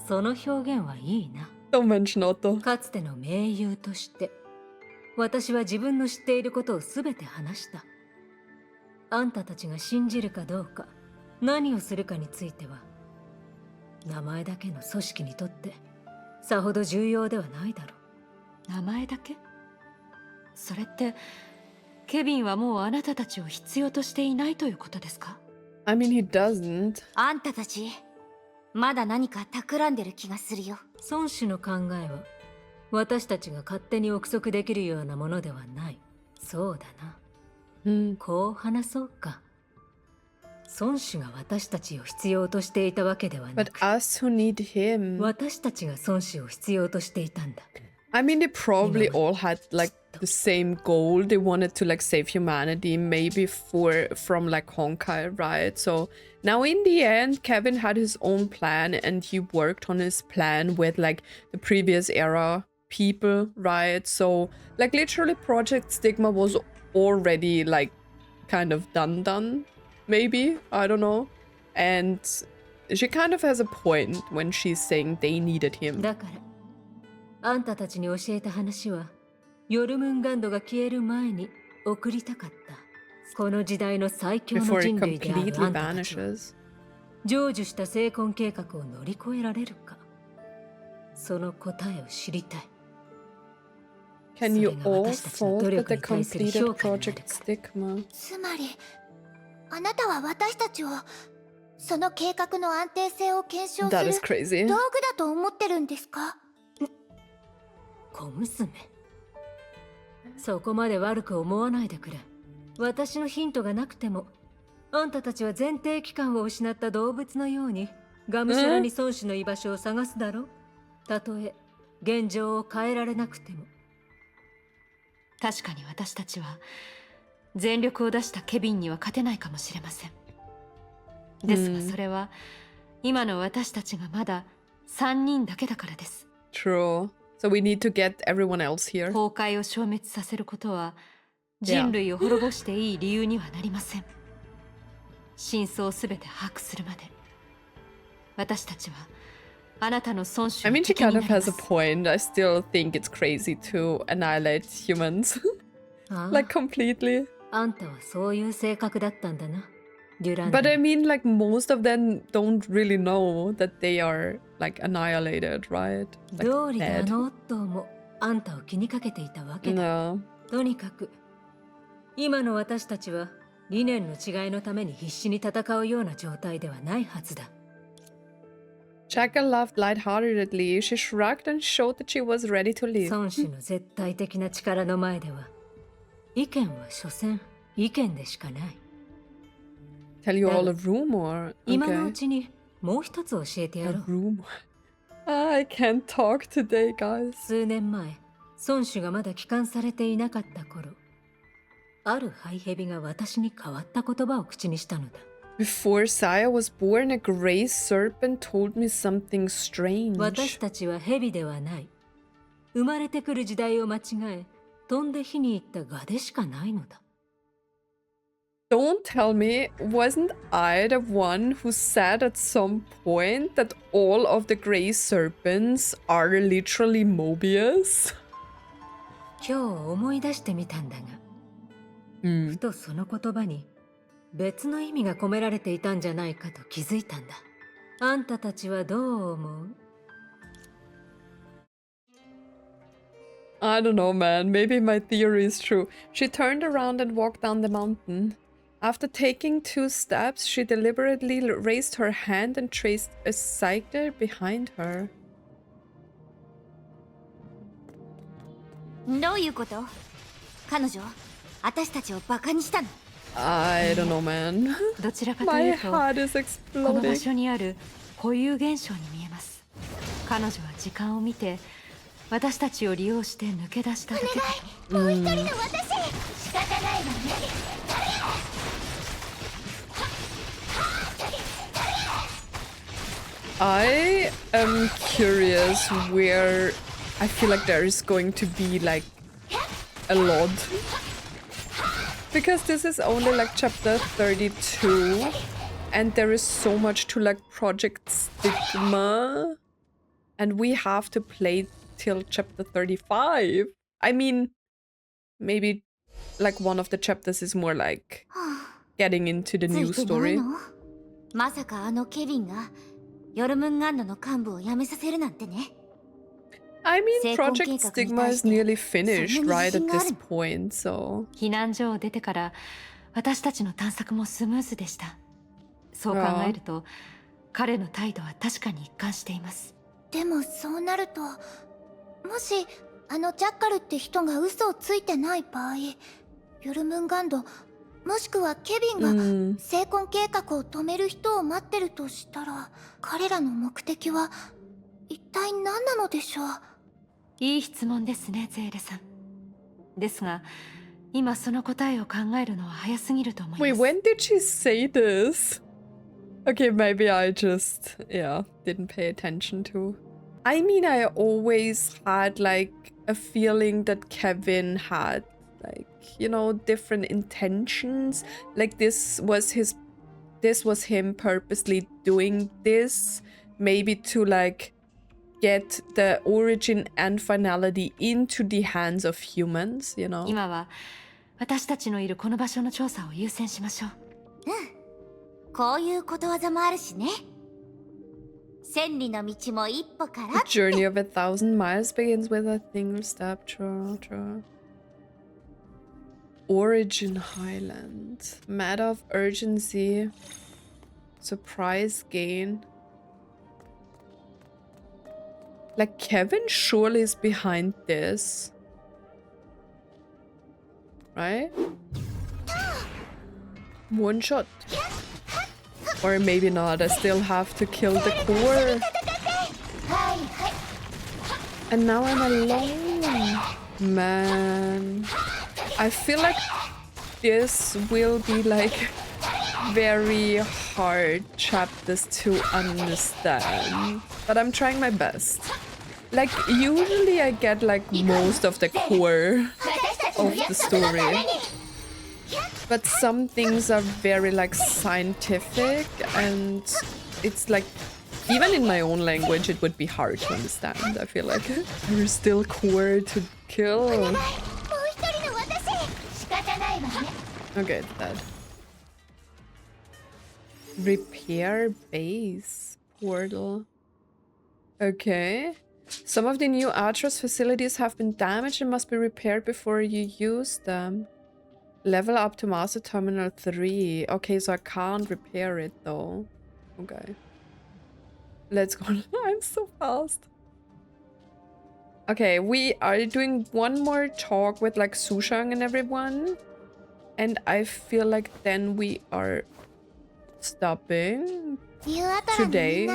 その表現はいいな。 Don't mention Otto. かつての盟友として私は自分の知っていることを全て話した。あんたたちが信じるかどうか、何をするかについては名前だけの組織にとってさほど重要ではないだろう。名前だけ？それってケビンはもうあなたたちを必要としていないということですか？ I mean, he doesn't. あんたたちまだ何か企んでる気がするよ。孫子の考えは私たちが勝手に憶測できるようなものではない。そうだな。こう話そうか。孫子が私たちを必要としていたわけではな But く、 us who need him. 私たちが孫子を必要としていたんだ。I mean, they probably all had like the same goal. They wanted to like save humanity, maybe from like Honkai, right? So now in the end, Kevin had his own plan and he worked on his plan with like the previous era people, right? So like literally Project Stigma was already like kind of done, maybe, I don't know. And she kind of has a point when she's saying they needed him. だからあんたたちに教えた話はヨルムンガンドが消える前に送りたかった。この時代の最強の Before it 人類である completely あんたたちは vanishes. 成就した成婚計画を乗り越えられるか、その答えを知りたい。 Can you それが all 私たちの fault 努 that 力 they に対する completed 評価になる Project か。 Stigma? つまりあなたは私たちをその計画の安定性を検証す That る is 道 crazy. 具だと思ってるんですか？小娘、そこまで悪く思わないでくれ。私のヒントがなくてもあんたたちは前提期間を失った動物のようにがむしゃらに孫子の居場所を探すだろう。たとえ現状を変えられなくても。確かに私たちは全力を出したケビンには勝てないかもしれません。ですがそれは今の私たちがまだ3人だけだからです。 True. So we need to get everyone else here. 崩壊を消滅させることは人類を滅ぼしていい理由にはなりません。真相をすべて把握するまで私たちはあなたの孫子 I の mean, she 敵に kind な of りま has a す。 point. I still think it's crazy to annihilate humans. ああ Like completely. あんたはそういう性格だったんだな、デュランダ But I ル。 mean, like most of them don't really know that they are like annihilated, right? どうりであ Like のオットーもあんたを気にかけていたわけ dead. だ。 No. とにかく今の私たちは理念の違いのために必死に戦うような状態ではないはずだ。 JACKAL laughed lightheartedly. She shrugged and showed that she was ready to leave. 孫子の絶対的な力の前では意見は所詮意見でしかない。 Tell you all a rumor. 今のう Okay. ちにもう一つ教えてや A ろう。 rumor. I can't talk today, guys. 数年前孫子がまだ帰還されていなかった頃、あるハイヘビが私に変わった言葉を口にしたのだ。 Before Saya was born, a gray serpent told me something strange. 私たちはヘビではない。生まれてくる時代を間違え飛んで火に行った蛾でしかないのだ。 Don't tell me, wasn't I the one who said at some point that all of the gray serpents are literally Mobius? 今日思い出してみたんだが、ふとその言葉に別の意味が込められていたんじゃないかと気づいたんだ。あんたたちはどう思う？ I don't know, man. Maybe my theory is true. She turned around and walked down the mountain. After taking 2 steps, she deliberately raised her hand and traced a cycle behind her. どういうこと？彼女私たちをバカにしたの？ I don't know, man. どちらかと My いうと heart is この場 exploding. 所にある固有現象に見えます。彼女は時間を見て私たちを利用して抜け出しただけだ。もう一人の私仕方ないわね。 I am curious where I feel like there is going to be like a lot. Because this is only like chapter 32 and there is so much to like Project Stigma and we have to play till chapter 35. I mean, maybe like one of the chapters is more like getting into the つ new いてない story. の？まさかあのケビンがヨルムンガンドの幹部を辞めさせるなんてね。 I mean, 成婚 Project 計画に Stigma 対 is して nearly finished, そんな right, に自 at 信があ this るの？ point, so... 避難所を出てから私たちの探索もスムーズでした。そう考えると彼の態度は確かに一貫しています。でもそうなると、もしあのジャッカルって人が嘘をついてない場合、ヨルムンガンドもしくはケビンが成婚計画を止める人を待ってるとしたら、彼らの目的は一体何なのでしょう。いい質問ですね、ゼーレさん。ですが今その答えを考えるのは早すぎると思います。 Wait, when did she say this? Okay, maybe I just, yeah, didn't pay attention to. I mean, I always had like a feeling that Kevin had like, you know, different intentions. Like this was him purposely doing this, maybe to like get the origin and finality into the hands of humans, you know. 今は私たちのいるこの場所の調査を優先しましょう。こういうことわざもあるしね。千里の道も一歩から。 The journey of 1,000 miles begins with a single step. True. Origin Highland. Matter of urgency. Surprise gain. Like, Kevin surely is behind this. Right? One shot. Or maybe not. I still have to kill the core. And now I'm alone. Man. I feel like this will be like very hard chapters to understand. But I'm trying my best. Like, usually I get like most of the core of the story. But some things are very like scientific, and it's like, even in my own language it would be hard to understand. I feel like there's still core to kill. Okay, it's dead. Repair base portal. Okay. Some of the new Atros facilities have been damaged and must be repaired before you use them. Level up to Master Terminal 3. Okay, so I can't repair it though. Okay. Let's go. I'm so fast. Okay, we are doing one more talk with like Sushang and everyone. And I feel like then we are stopping today.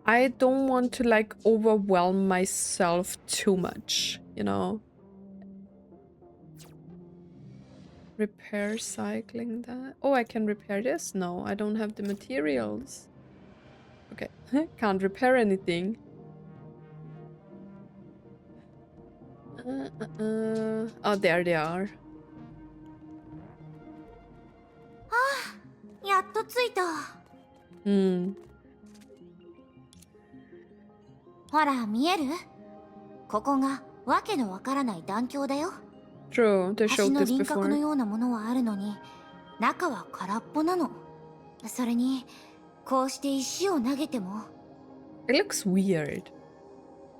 I don't want to like overwhelm myself too much, you know. Repair cycling that. Oh, I can repair this? No, I don't have the materials. Okay, can't repair anything. Oh, there they are. やっと着いた。ほら、見える？ここがわけのわからない断橋だよ。True, they 橋 showed の this 輪郭の before. ようなものはあるのに、中は空っぽなの。それに、こうして石を投げても。It looks weird.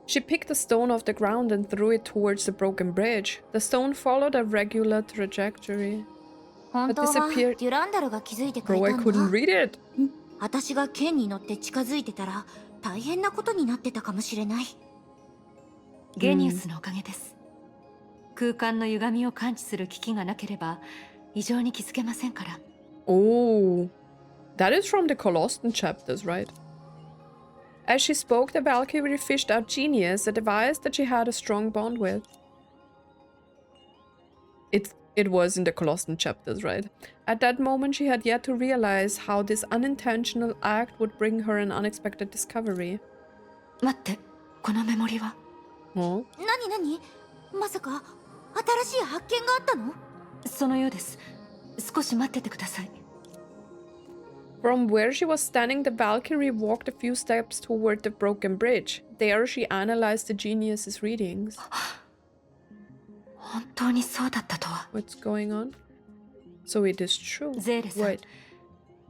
She picked a stone off the ground and threw it towards the broken bridge. The stone followed a regular trajectory. 本当は disappeared. デュランダルが気づいてくれ Bro, I たん couldn't だ。 read it. 私が剣に乗って近づいてたら大変なことになってたかもしれない。ゲニウスのおかげです。空間の歪みを感知する機器がなければ異常に気づけませんから。Oh, that is from the Colostan chapters, right? As she spoke, the Valkyrie fished out Genius, a device that she had a strong bond with. It was in the Colostan chapters, right? At that moment, she had yet to realize how this unintentional act would bring her an unexpected discovery. 待って、このメモリは。Oh? 何？まさか新しい発見があったの？そのようです。少し待っててください。From where she was standing, the Valkyrie walked a few steps toward the broken bridge. There, she analyzed the Genius's readings. 本当にそうだったとは。What's going on? So it is true. ゼーレさん、 Wait.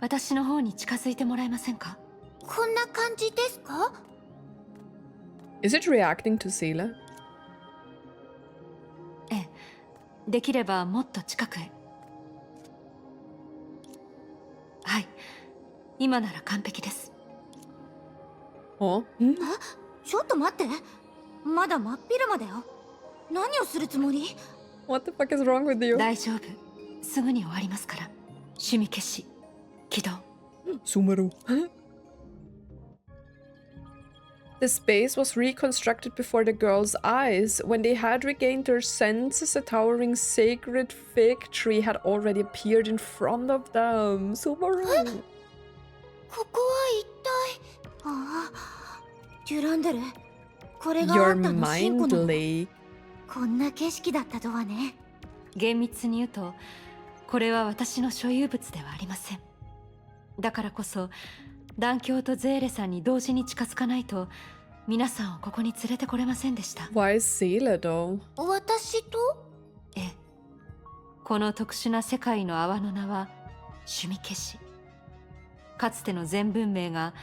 私の方に近づいてもらえませんか？こんな感じですか？ Is it reacting to Seele? ええ、できればもっと近くへ。はい、今なら完璧です。 Huh? ちょっと待って。まだ真っ昼間だよ。何をするつもり？ What the fuck is wrong with you? 大丈夫、すぐに終わりますから。趣味消し起動。 Sumeru. The space was reconstructed before the girls' eyes. When they had regained their senses, a towering sacred fig tree had already appeared in front of them. Sumeru. ここは一体。ああ、デュランデル。これがあ Your んたのシンコ mind の。 lake. こんな景色だったとはね。厳密に言うと、これは私の所有物ではありません。だからこそ、団協とゼーレさんに同時に近づかないと、皆さんをここに連れてこれませんでした。 Why Seele though? 私と？ええ、この特殊な世界の泡の名は趣味消し。かつての全文明が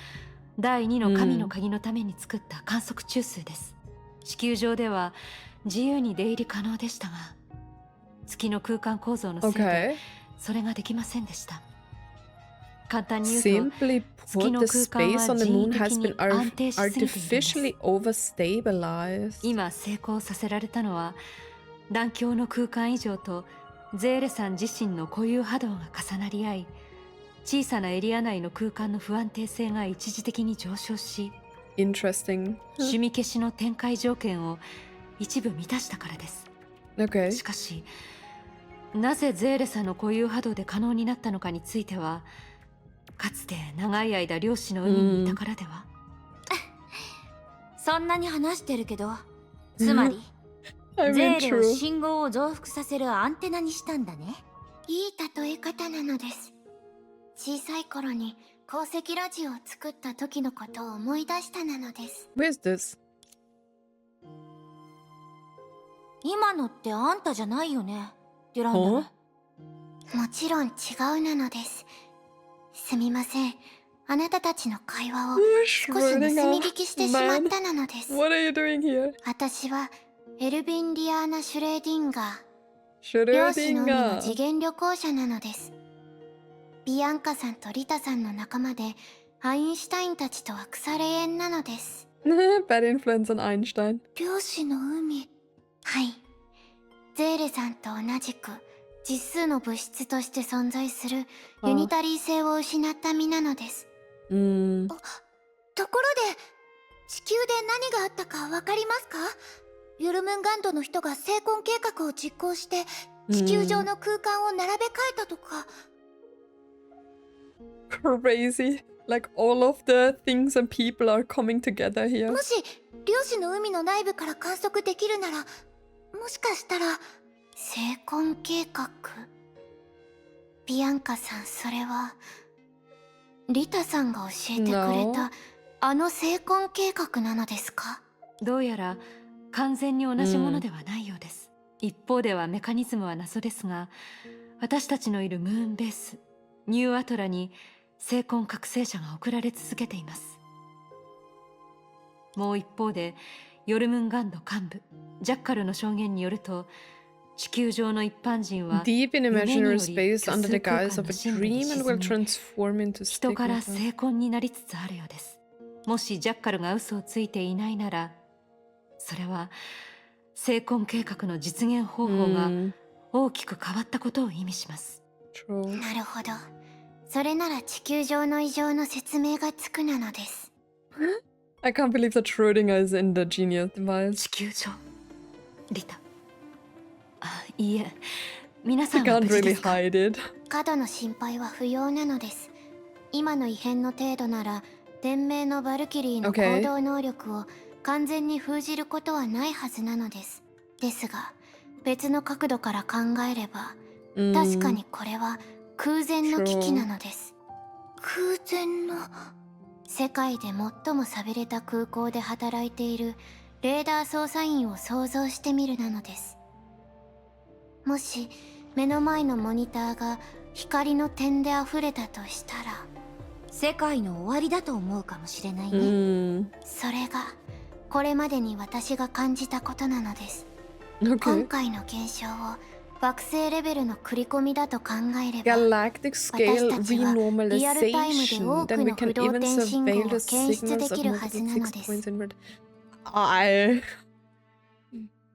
第二の神の鍵のために作った観測中枢です。地球上では自由に出入り可能でしたが、月の空間構造のせい Okay. でそれができませんでした。簡単に言うと、 Simply put, the space on the moon has been artificially overstabilized. 今成功させられたのは、団協の空間異常とゼーレさん自身の固有波動が重なり合い、小さなエリア内の空間の不安定性が一時的に上昇し、 Interesting. 趣味消しの展開条件を一部満たしたからです。 Okay. しかし、なぜゼーレさんの固有波動で可能になったのかについては、かつて長い間漁師の海にいたからでは。そんなに話してるけど、つまり、 I ゼ mean, ーレを true. 信号を増幅させるアンテナにしたんだね。いい例え方なのです。小さい頃に鉱石ラジオを作った時のことを思い出したなのです。 Who is this? 今のってあんたじゃないよね、デュランダル。もちろん違うなのです。すみません。あなたたちの会話を少し盗み聞きしてしまったなのです。 What are you doing here? 私はエルビン・リアーナ・シュレーディンガー。漁師の海の次 Schrödinger. 元旅行者なのです。ビアンカさんとリタさんの仲間で、アインシュタインたちとは腐れ縁なのです。Bad influence on Einstein. 漁師の海。はい。ゼーレさんと同じく、実数の物質として存在するユニタリー性を失った身なのです。Mm. ところで、地球で何があったかわかりますか？ヨルムンガンドの人が聖婚計画を実行して、地球上の空間を並べ替えたとか。Crazy. Like all of the things and people are coming together here. もし、漁師の海の内部から観測できるなら、もしかしたら、聖婚計画。ビアンカさん、それは、リタさんが教えてくれ No. た、あの聖婚計画なのですか？どうやら完全に同じものではないようです。一方ではメカニズムは謎ですが、私たちのいるムーンベース、ニューアトラに聖婚覚醒者が送られ続けています。もう一方で、ヨルムンガンド幹部、ジャッカルの証言によると、地球上の一般人は Deep in 夢によ imaginary り space 虚 under 数 the 空 guise 間 of の a 深部に dream and will 沈み、 transform into 人から stigmata. 聖婚になりつつあるようです。もしジャッカルが嘘をついていないなら、それは聖婚計画の実現方法が大きく変わったことを意味します。 True. なるほど。それなら地球上の異常の説明がつくなのです。I can't believe that Schrödinger is in the genius device. 地球上、リタ。あ、いいえ、皆 I さんは can't 無事で really すか？ hide it. 過度の心配は不要なのです。今の異変の程度なら、天命のバルキリーの Okay. 行動能力を完全に封じることはないはずなのです。ですが、別の角度から考えれば、確かにこれは空前の危機なのです。空前の。世界で最も寂れた空港で働いているレーダー操作員を想像してみるなのです。もし目の前のモニターが光の点で溢れたとしたら、世界の終わりだと思うかもしれないね。それがこれまでに私が感じたことなのです。今 Okay. 回の現象を惑星レベルの繰り込みだと考えれば、 Galactic scale 私たちはリアルタイムで renormalization. 多く Then we の can 不動 even 点信号 surveil を the 検出で signals き of るはず multiple なの fixed です。 points in red. I...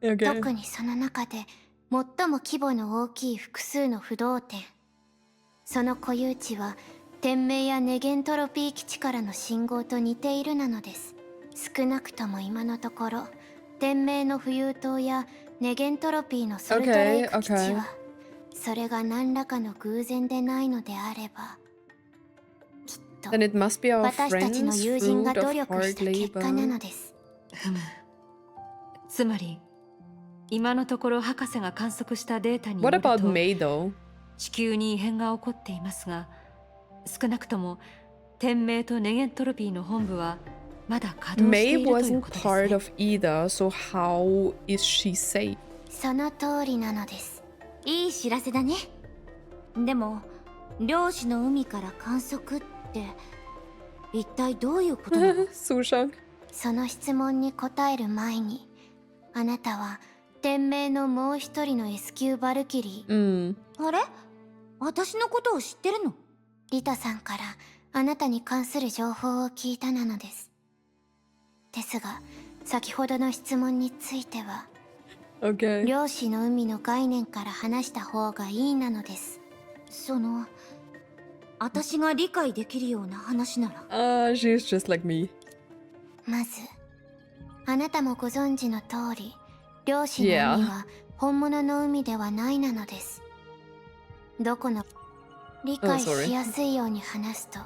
Okay. 特にその中で最も規模の大きい複数の不動点、その固有値は天命やネゲントロピー基地からの信号と似ているなのです。少なくとも今のところ天命の浮遊塔やネゲントロピーのソルトレイク基地は、それが何らかの偶然でないのであれば、きっと Then it must be our 私たちの friends, 友人が fruit 努 of 力し hard た結果な labor. のです。ふむ。つまり今のところ博士が観測したデータによ What ると about May though? 地球に異変が起こっていますが、少なくとも天命とネゲントロピーの本部はまだ稼働して May いるという wasn't ことです part ね。 of either, so how is she safe? その通りなのです。いい知らせだね。でも漁師の海から観測って一体どういうことなの？ Sushang. その質問に答える前に、あなたは天命のもう一人の S 級バルキリー、あれ？私のことを知ってるの？リタさんからあなたに関する情報を聞いたなのです。ですが、先ほどの質問については、 Okay. 漁師の海の概念から話した方がいいなのです。私が理解できるような話なら。She's just like me. まず、あなたもご存知の通り、漁師の海は本物の海ではないなのです。どこの理解しやすいように話すと、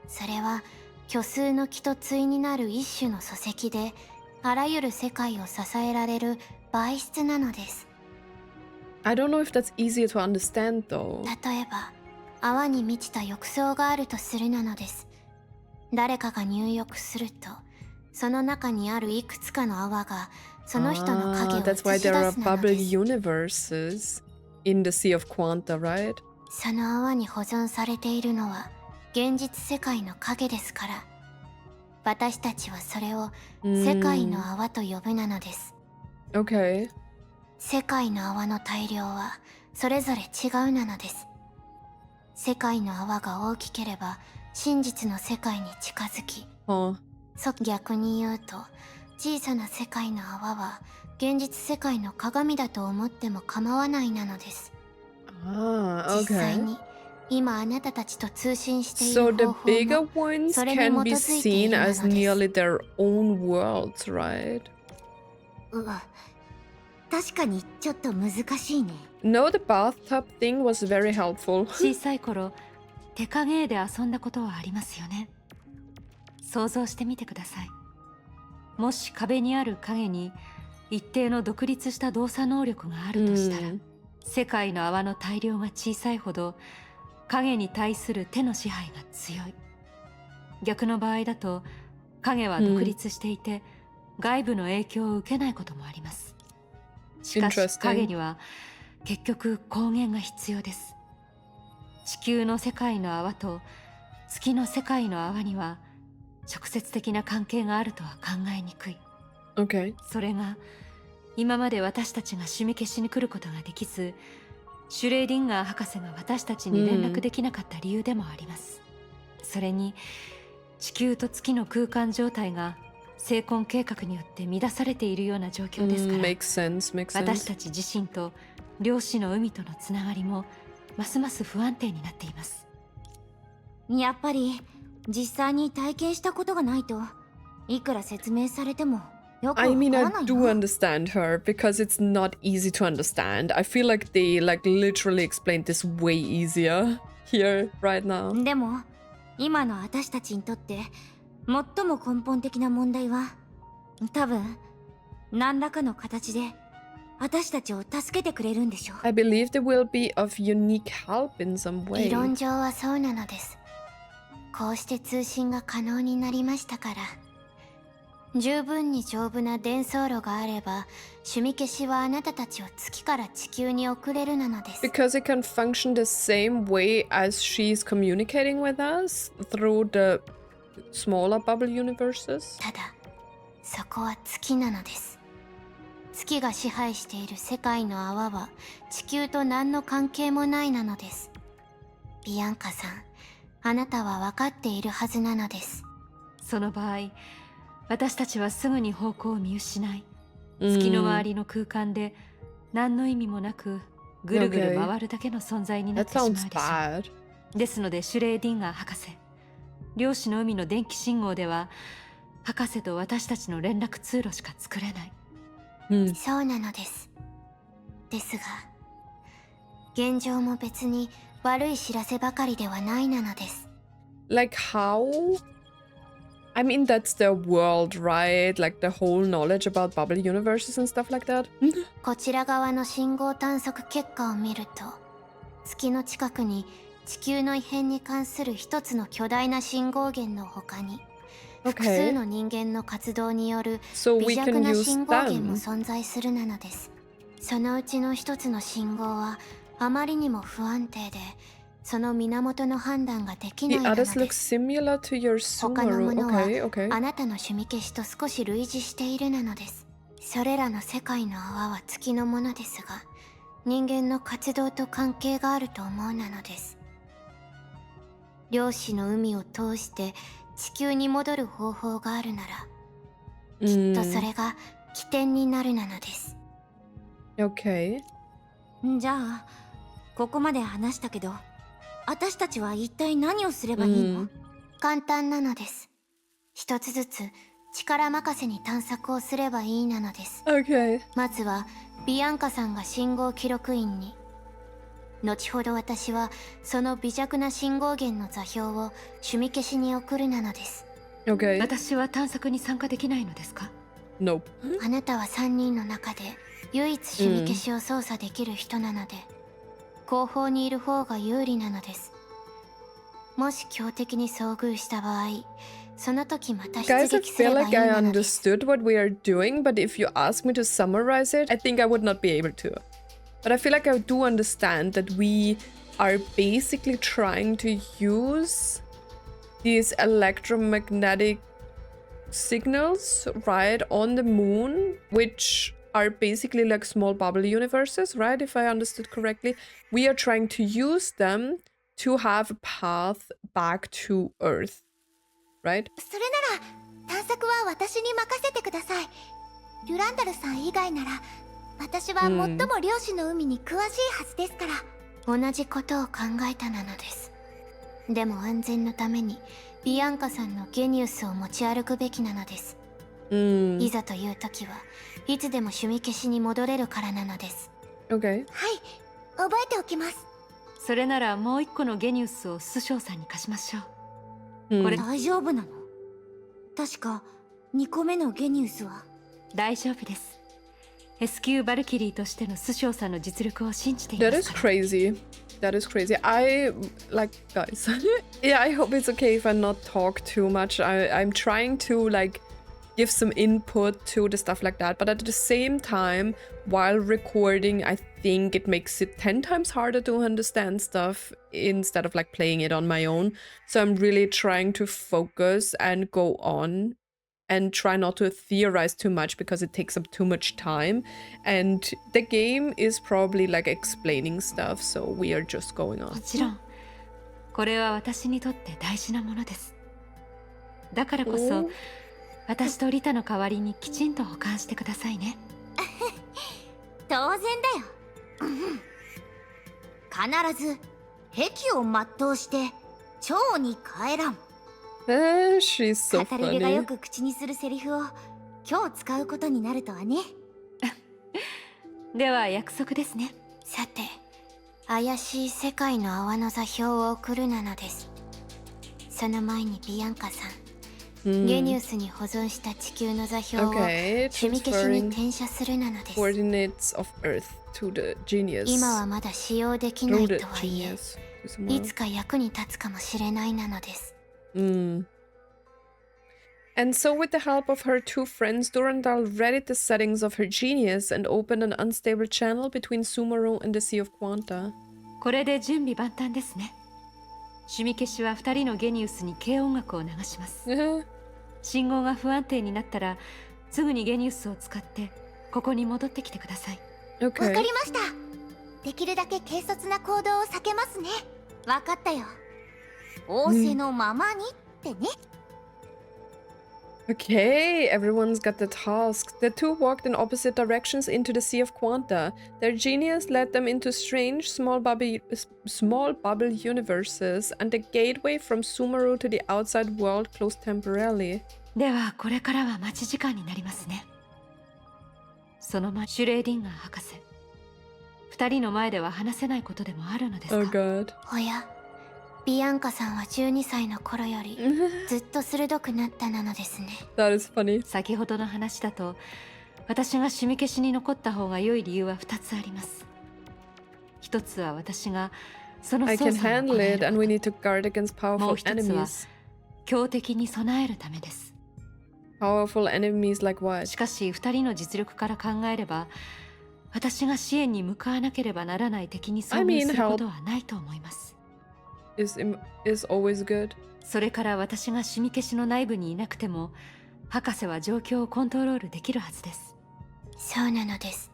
それは虚数の気と対になる一種の礎石で、あらゆる世界を支えられる媒質なのです。 I don't know if that's easier to understand though. 例えば、泡に満ちた浴槽があるとするなのです。誰かが入浴すると、その中にあるいくつかの泡がその人の影を映し出 That's す why there な are の bubble です。 universes in the Sea of Quanta, right? その泡に保存されているのは現実世界の影ですから、私たちはそれを世界の泡と呼ぶなのです。 Okay. 世界の泡の大量はそれぞれ違うなのです。世界の泡が大きければ真実の世界に近づき、 逆に言うと小さな世界の泡は現実世界の鏡だと思っても構わないなのです。 実際 Okay. に今あなたたちと通信してい So る the 方法 bigger も ones それに can 基 be づいてい seen るなの as です。 nearly their own worlds, right? 確かにちょっと難しいね。 No, the bathtub thing was very helpful. 小さい頃手影絵で遊んだことはありますよね。想像してみてください。もし壁にある影に一定の独立した動作能力があるとしたら、世界の泡の大量が小さいほど影に対する手の支配が強い。逆の場合だと影は独立していて、外部の影響を受けないこともあります。しかし Interesting. 影には結局光源が必要です。地球の世界の泡と月の世界の泡には直接的な関係があるとは考えにくい。 Okay. それが今まで私たちが趣味消しに来ることができず、シュレーディンガー博士が私たちに連絡できなかった理由でもあります。それに地球と月の空間状態が生婚計画によって乱されているような状況ですから、 Makes sense, makes 私 sense. たち自身と漁師の海とのつながりもますます不安定になっています。やっぱり実際に体験したことがないといくら説明されてもよくわ I から mean, ない I な。 do understand her because it's not easy to understand. I feel like they literally explained this way easier here right now. でも今の私たちにとって最も根本的な問題は、多分何らかの形で私たちを助けてくれるんでしょう。 I believe they will be of unique help in some 理 way. 論上はそうなのです。こうして通信が可能になりましたから、十分に丈夫な伝送路があれば、趣味消しはあなたたちを月から地球に送れるなのです。 Because it can function the same way as she's communicating with us through the smaller bubble universes. ただ、そこは月なのです。月が支配している世界の泡は地球と何の関係もないなのです。ビアンカさん、あなたは分かっているはずなのです。その場合、私たちはすぐに方向を見失い、月の周りの空間で何の意味もなくぐるぐる回るだけの存在になってしまうでしょう。ですのでシュレーディンガー博士、量子の海の電気信号では博士と私たちの連絡通路しか作れない。そうなのです。ですが、現状も別に悪い知らせばかりではないなのです。Like how? I mean, that's the world, right? Like the whole knowledge about bubble universes and stuff like that. こちら側の信号探測結果を見ると、月の近くに地球の異変に関する一つの巨大な信号源の他に、複数の人間の活動による微弱な信号源も存在するなのです。そのうちの一つの信号はあまりにも不安定で、その源の判断ができないのです。他のものはあなたの趣味消しと少し類似しているなのです。それらの世界の泡は月のものですが、人間の活動と関係があると思うなのです。量子の海を通して地球に戻る方法があるなら、きっとそれが起点になるなのです。じゃあ、ここまで話したけど、私たちは一体何をすればいいの？簡単なのです。一つずつ力任せに探索をすればいいなのです。まずはビアンカさんが信号記録員に、後ほど私はその微弱な信号源の座標を趣味消しに送るなのです。私は探索に参加できないのですか？ Nope. あなたは3人の中で唯一趣味消しを操作できる人なので、後方にいる方が有利なのです。もし強敵に遭遇した場合、その時また出 Guys, I 撃すれ feel ばいい like I なのです。 understood what we are doing, but if you ask me to summarize it, I think I would not be able to. But I feel like I do understand that we are basically trying to use these electromagnetic signals, right, on the moon, which are basically like small bubble universes, right? If I understood correctly, we are trying to use them to have a path back to Earth, right? それなら探索は私に任せてください。デュランダルさん以外なら私は最も量子の海に詳しいはずですから。同じことを考えたなのです。でも安全のためにビアンカさんのゲニウスを持ち歩くべきなのです。いざという時はいつでも趣味消しに戻れるからなのです。はい、覚えておきます。それならもう一個のゲニウスを師匠さんに貸しましょう。これ大丈夫なの？確か2個目のゲニウスは。大丈夫です。S 級バルキリーとしての師匠さんの実力を信じていますから。 That is crazy. That is crazy. I like guys. Yeah, I hope it's okay if I not talk too much. I'm trying to like give some input to the stuff like that, but at the same time, while recording, I think it makes it 10 times harder to understand stuff instead of like playing it on my own. So I'm really trying to focus and go on and try not to theorize too much because it takes up too much time. And the game is probably like explaining stuff, so we are just going on. もちろん、これは私にとって大事なものです。だからこそ、私とリタの代わりにきちんと保管してくださいね。当然だよ。必ず癖を全うして蝶に帰らん。She's so カタルルがよ funny. く口にするセリフを今日使うことになるとはね。では約束ですね。さて、怪しい世界の泡の座標を送るなのです。その前にビアンカさん、ゲニウスに保存した地球の座標を趣味消しに転写するなのです。Coordinates of Earth to the genius. 今はまだ使用できないとはいえ、 genius. いつか役に立つかもしれないなのです。And so with the help of her two friends, Durandal readied the settings of her genius and opened an unstable channel between Sumeru and the Sea of Quanta. これで準備万端ですね。趣味消しは2人のゲニウスに軽音楽を流します。信号が不安定になったらすぐにゲニウスを使ってここに戻ってきてください。わか Okay. りました。できるだけ軽率な行動を避けますね。わかったよ。仰せのままにってね。Okay, everyone's got the task. The two walked in opposite directions into the Sea of Quanta. Their genius led them into strange small bubble universes, and the gateway from Sumeru to the outside world closed temporarily. ではこれからは待ち時間になりますね。その前、シュレーディンガー博士。二人の前では話せないことでもあるのですか？ Oh god. おや、ビアンカさんは12歳の頃よりずっと鋭くなったなのですね。That is funny. 先ほどの話だと、私が趣味消しに残った方が良い理由は2つあります。一つは私がその I 操 can 作を行 handle え it, る and こ we と。 need to guard against もう powerful 一つは enemies. 強敵に備えるためです。 Powerful enemies like what? しかし2人の実力から考えれば、私が支援に向かわなければならない敵に遭遇することはないと思います。Is always good. それから私が趣味消しの内部にいなくても、博士は状況をコントロールできるはずです。そうなのです。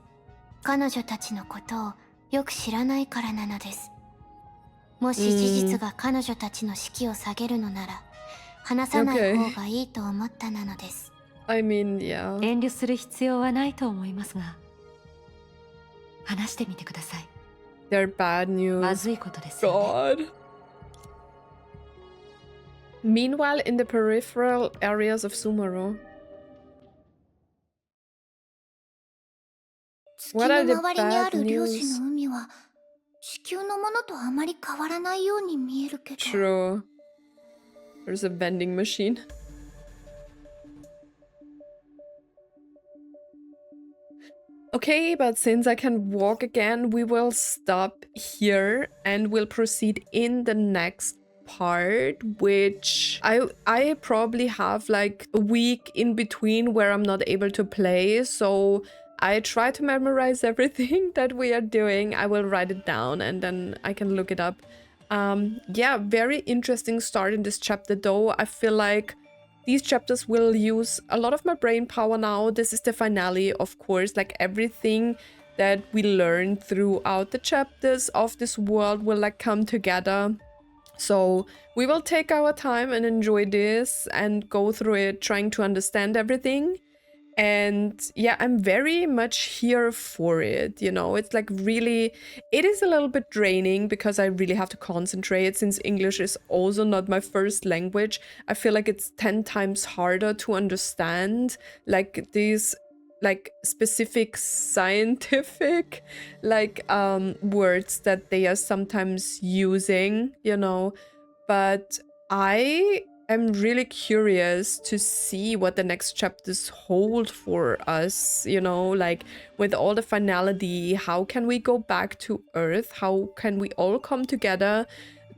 彼女たちのことをよく知らないからなのです。もし事実が彼女たちの士気を下げるのなら、話さない方がいいと思ったなのです。I mean, yeah. 遠慮する必要はないと思いますが、話してみてください。 They're bad ま news. ずいことですよね。 God. Meanwhile, in the peripheral areas of Sumeru. 月 What の are the 周りにあ bad る両親 news? の海は地球のものとあまり変わらないように見えるけど。 True. There's a vending machine. Okay, but since I can walk again, we will stop here and we'll proceed in the next part, which I probably have like a week in between where I'm not able to play, so I try to memorize everything that we are doing. I will write it down and then I can look it up. Yeah, very interesting start in this chapter though. I feel like these chapters will use a lot of my brain power now. This is the finale, of course, like everything that we learn throughout the chapters of this world will like come together. So we will take our time and enjoy this and go through it, trying to understand everything. And yeah, I'm very much here for it, you know. It's like really, it is a little bit draining because I really have to concentrate since English is also not my first language. I feel like it's 10 times harder to understand like these like specific scientific like words that they are sometimes using, you know. But I'm really curious to see what the next chapters hold for us, you know, like with all the finality, how can we go back to Earth? How can we all come together?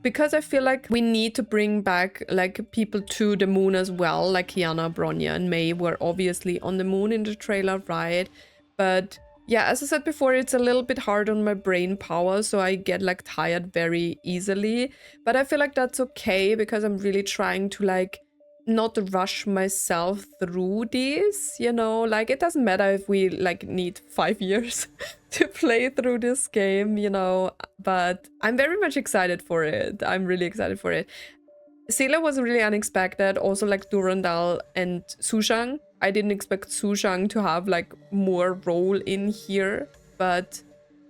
Because I feel like we need to bring back like people to the moon as well, like Kiana, Bronya, and May were obviously on the moon in the trailer, right? But yeah, as I said before, it's a little bit hard on my brain power, so I get like tired very easily. But I feel like that's okay because I'm really trying to like not rush myself through this, you know? Like it doesn't matter if we like need 5 years to play through this game, you know? But I'm very much excited for it. I'm really excited for it. Seele was really unexpected, also like Durandal and Sushang. I didn't expect Sushang to have like more role in here, but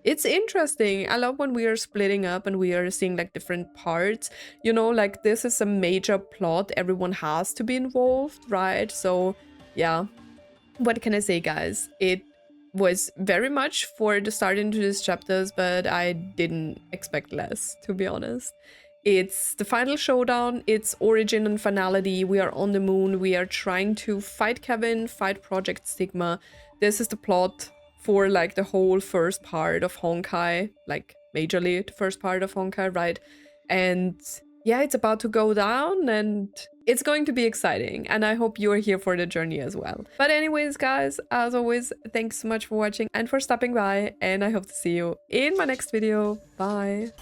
it's interesting. I love when we are splitting up and we are seeing like different parts, you know, like this is a major plot. Everyone has to be involved, right? So yeah, what can I say, guys? It was very much for the start into these chapters, but I didn't expect less, to be honest. It's the final showdown, it's origin and finality, we are on the moon, we are trying to fight Kevin, fight Project Stigma. This is the plot for like the whole first part of Honkai, like majorly the first part of Honkai, right? And yeah, it's about to go down and it's going to be exciting, and I hope you're here for the journey as well. But anyways, guys, as always, thanks so much for watching and for stopping by, and I hope to see you in my next video. Bye!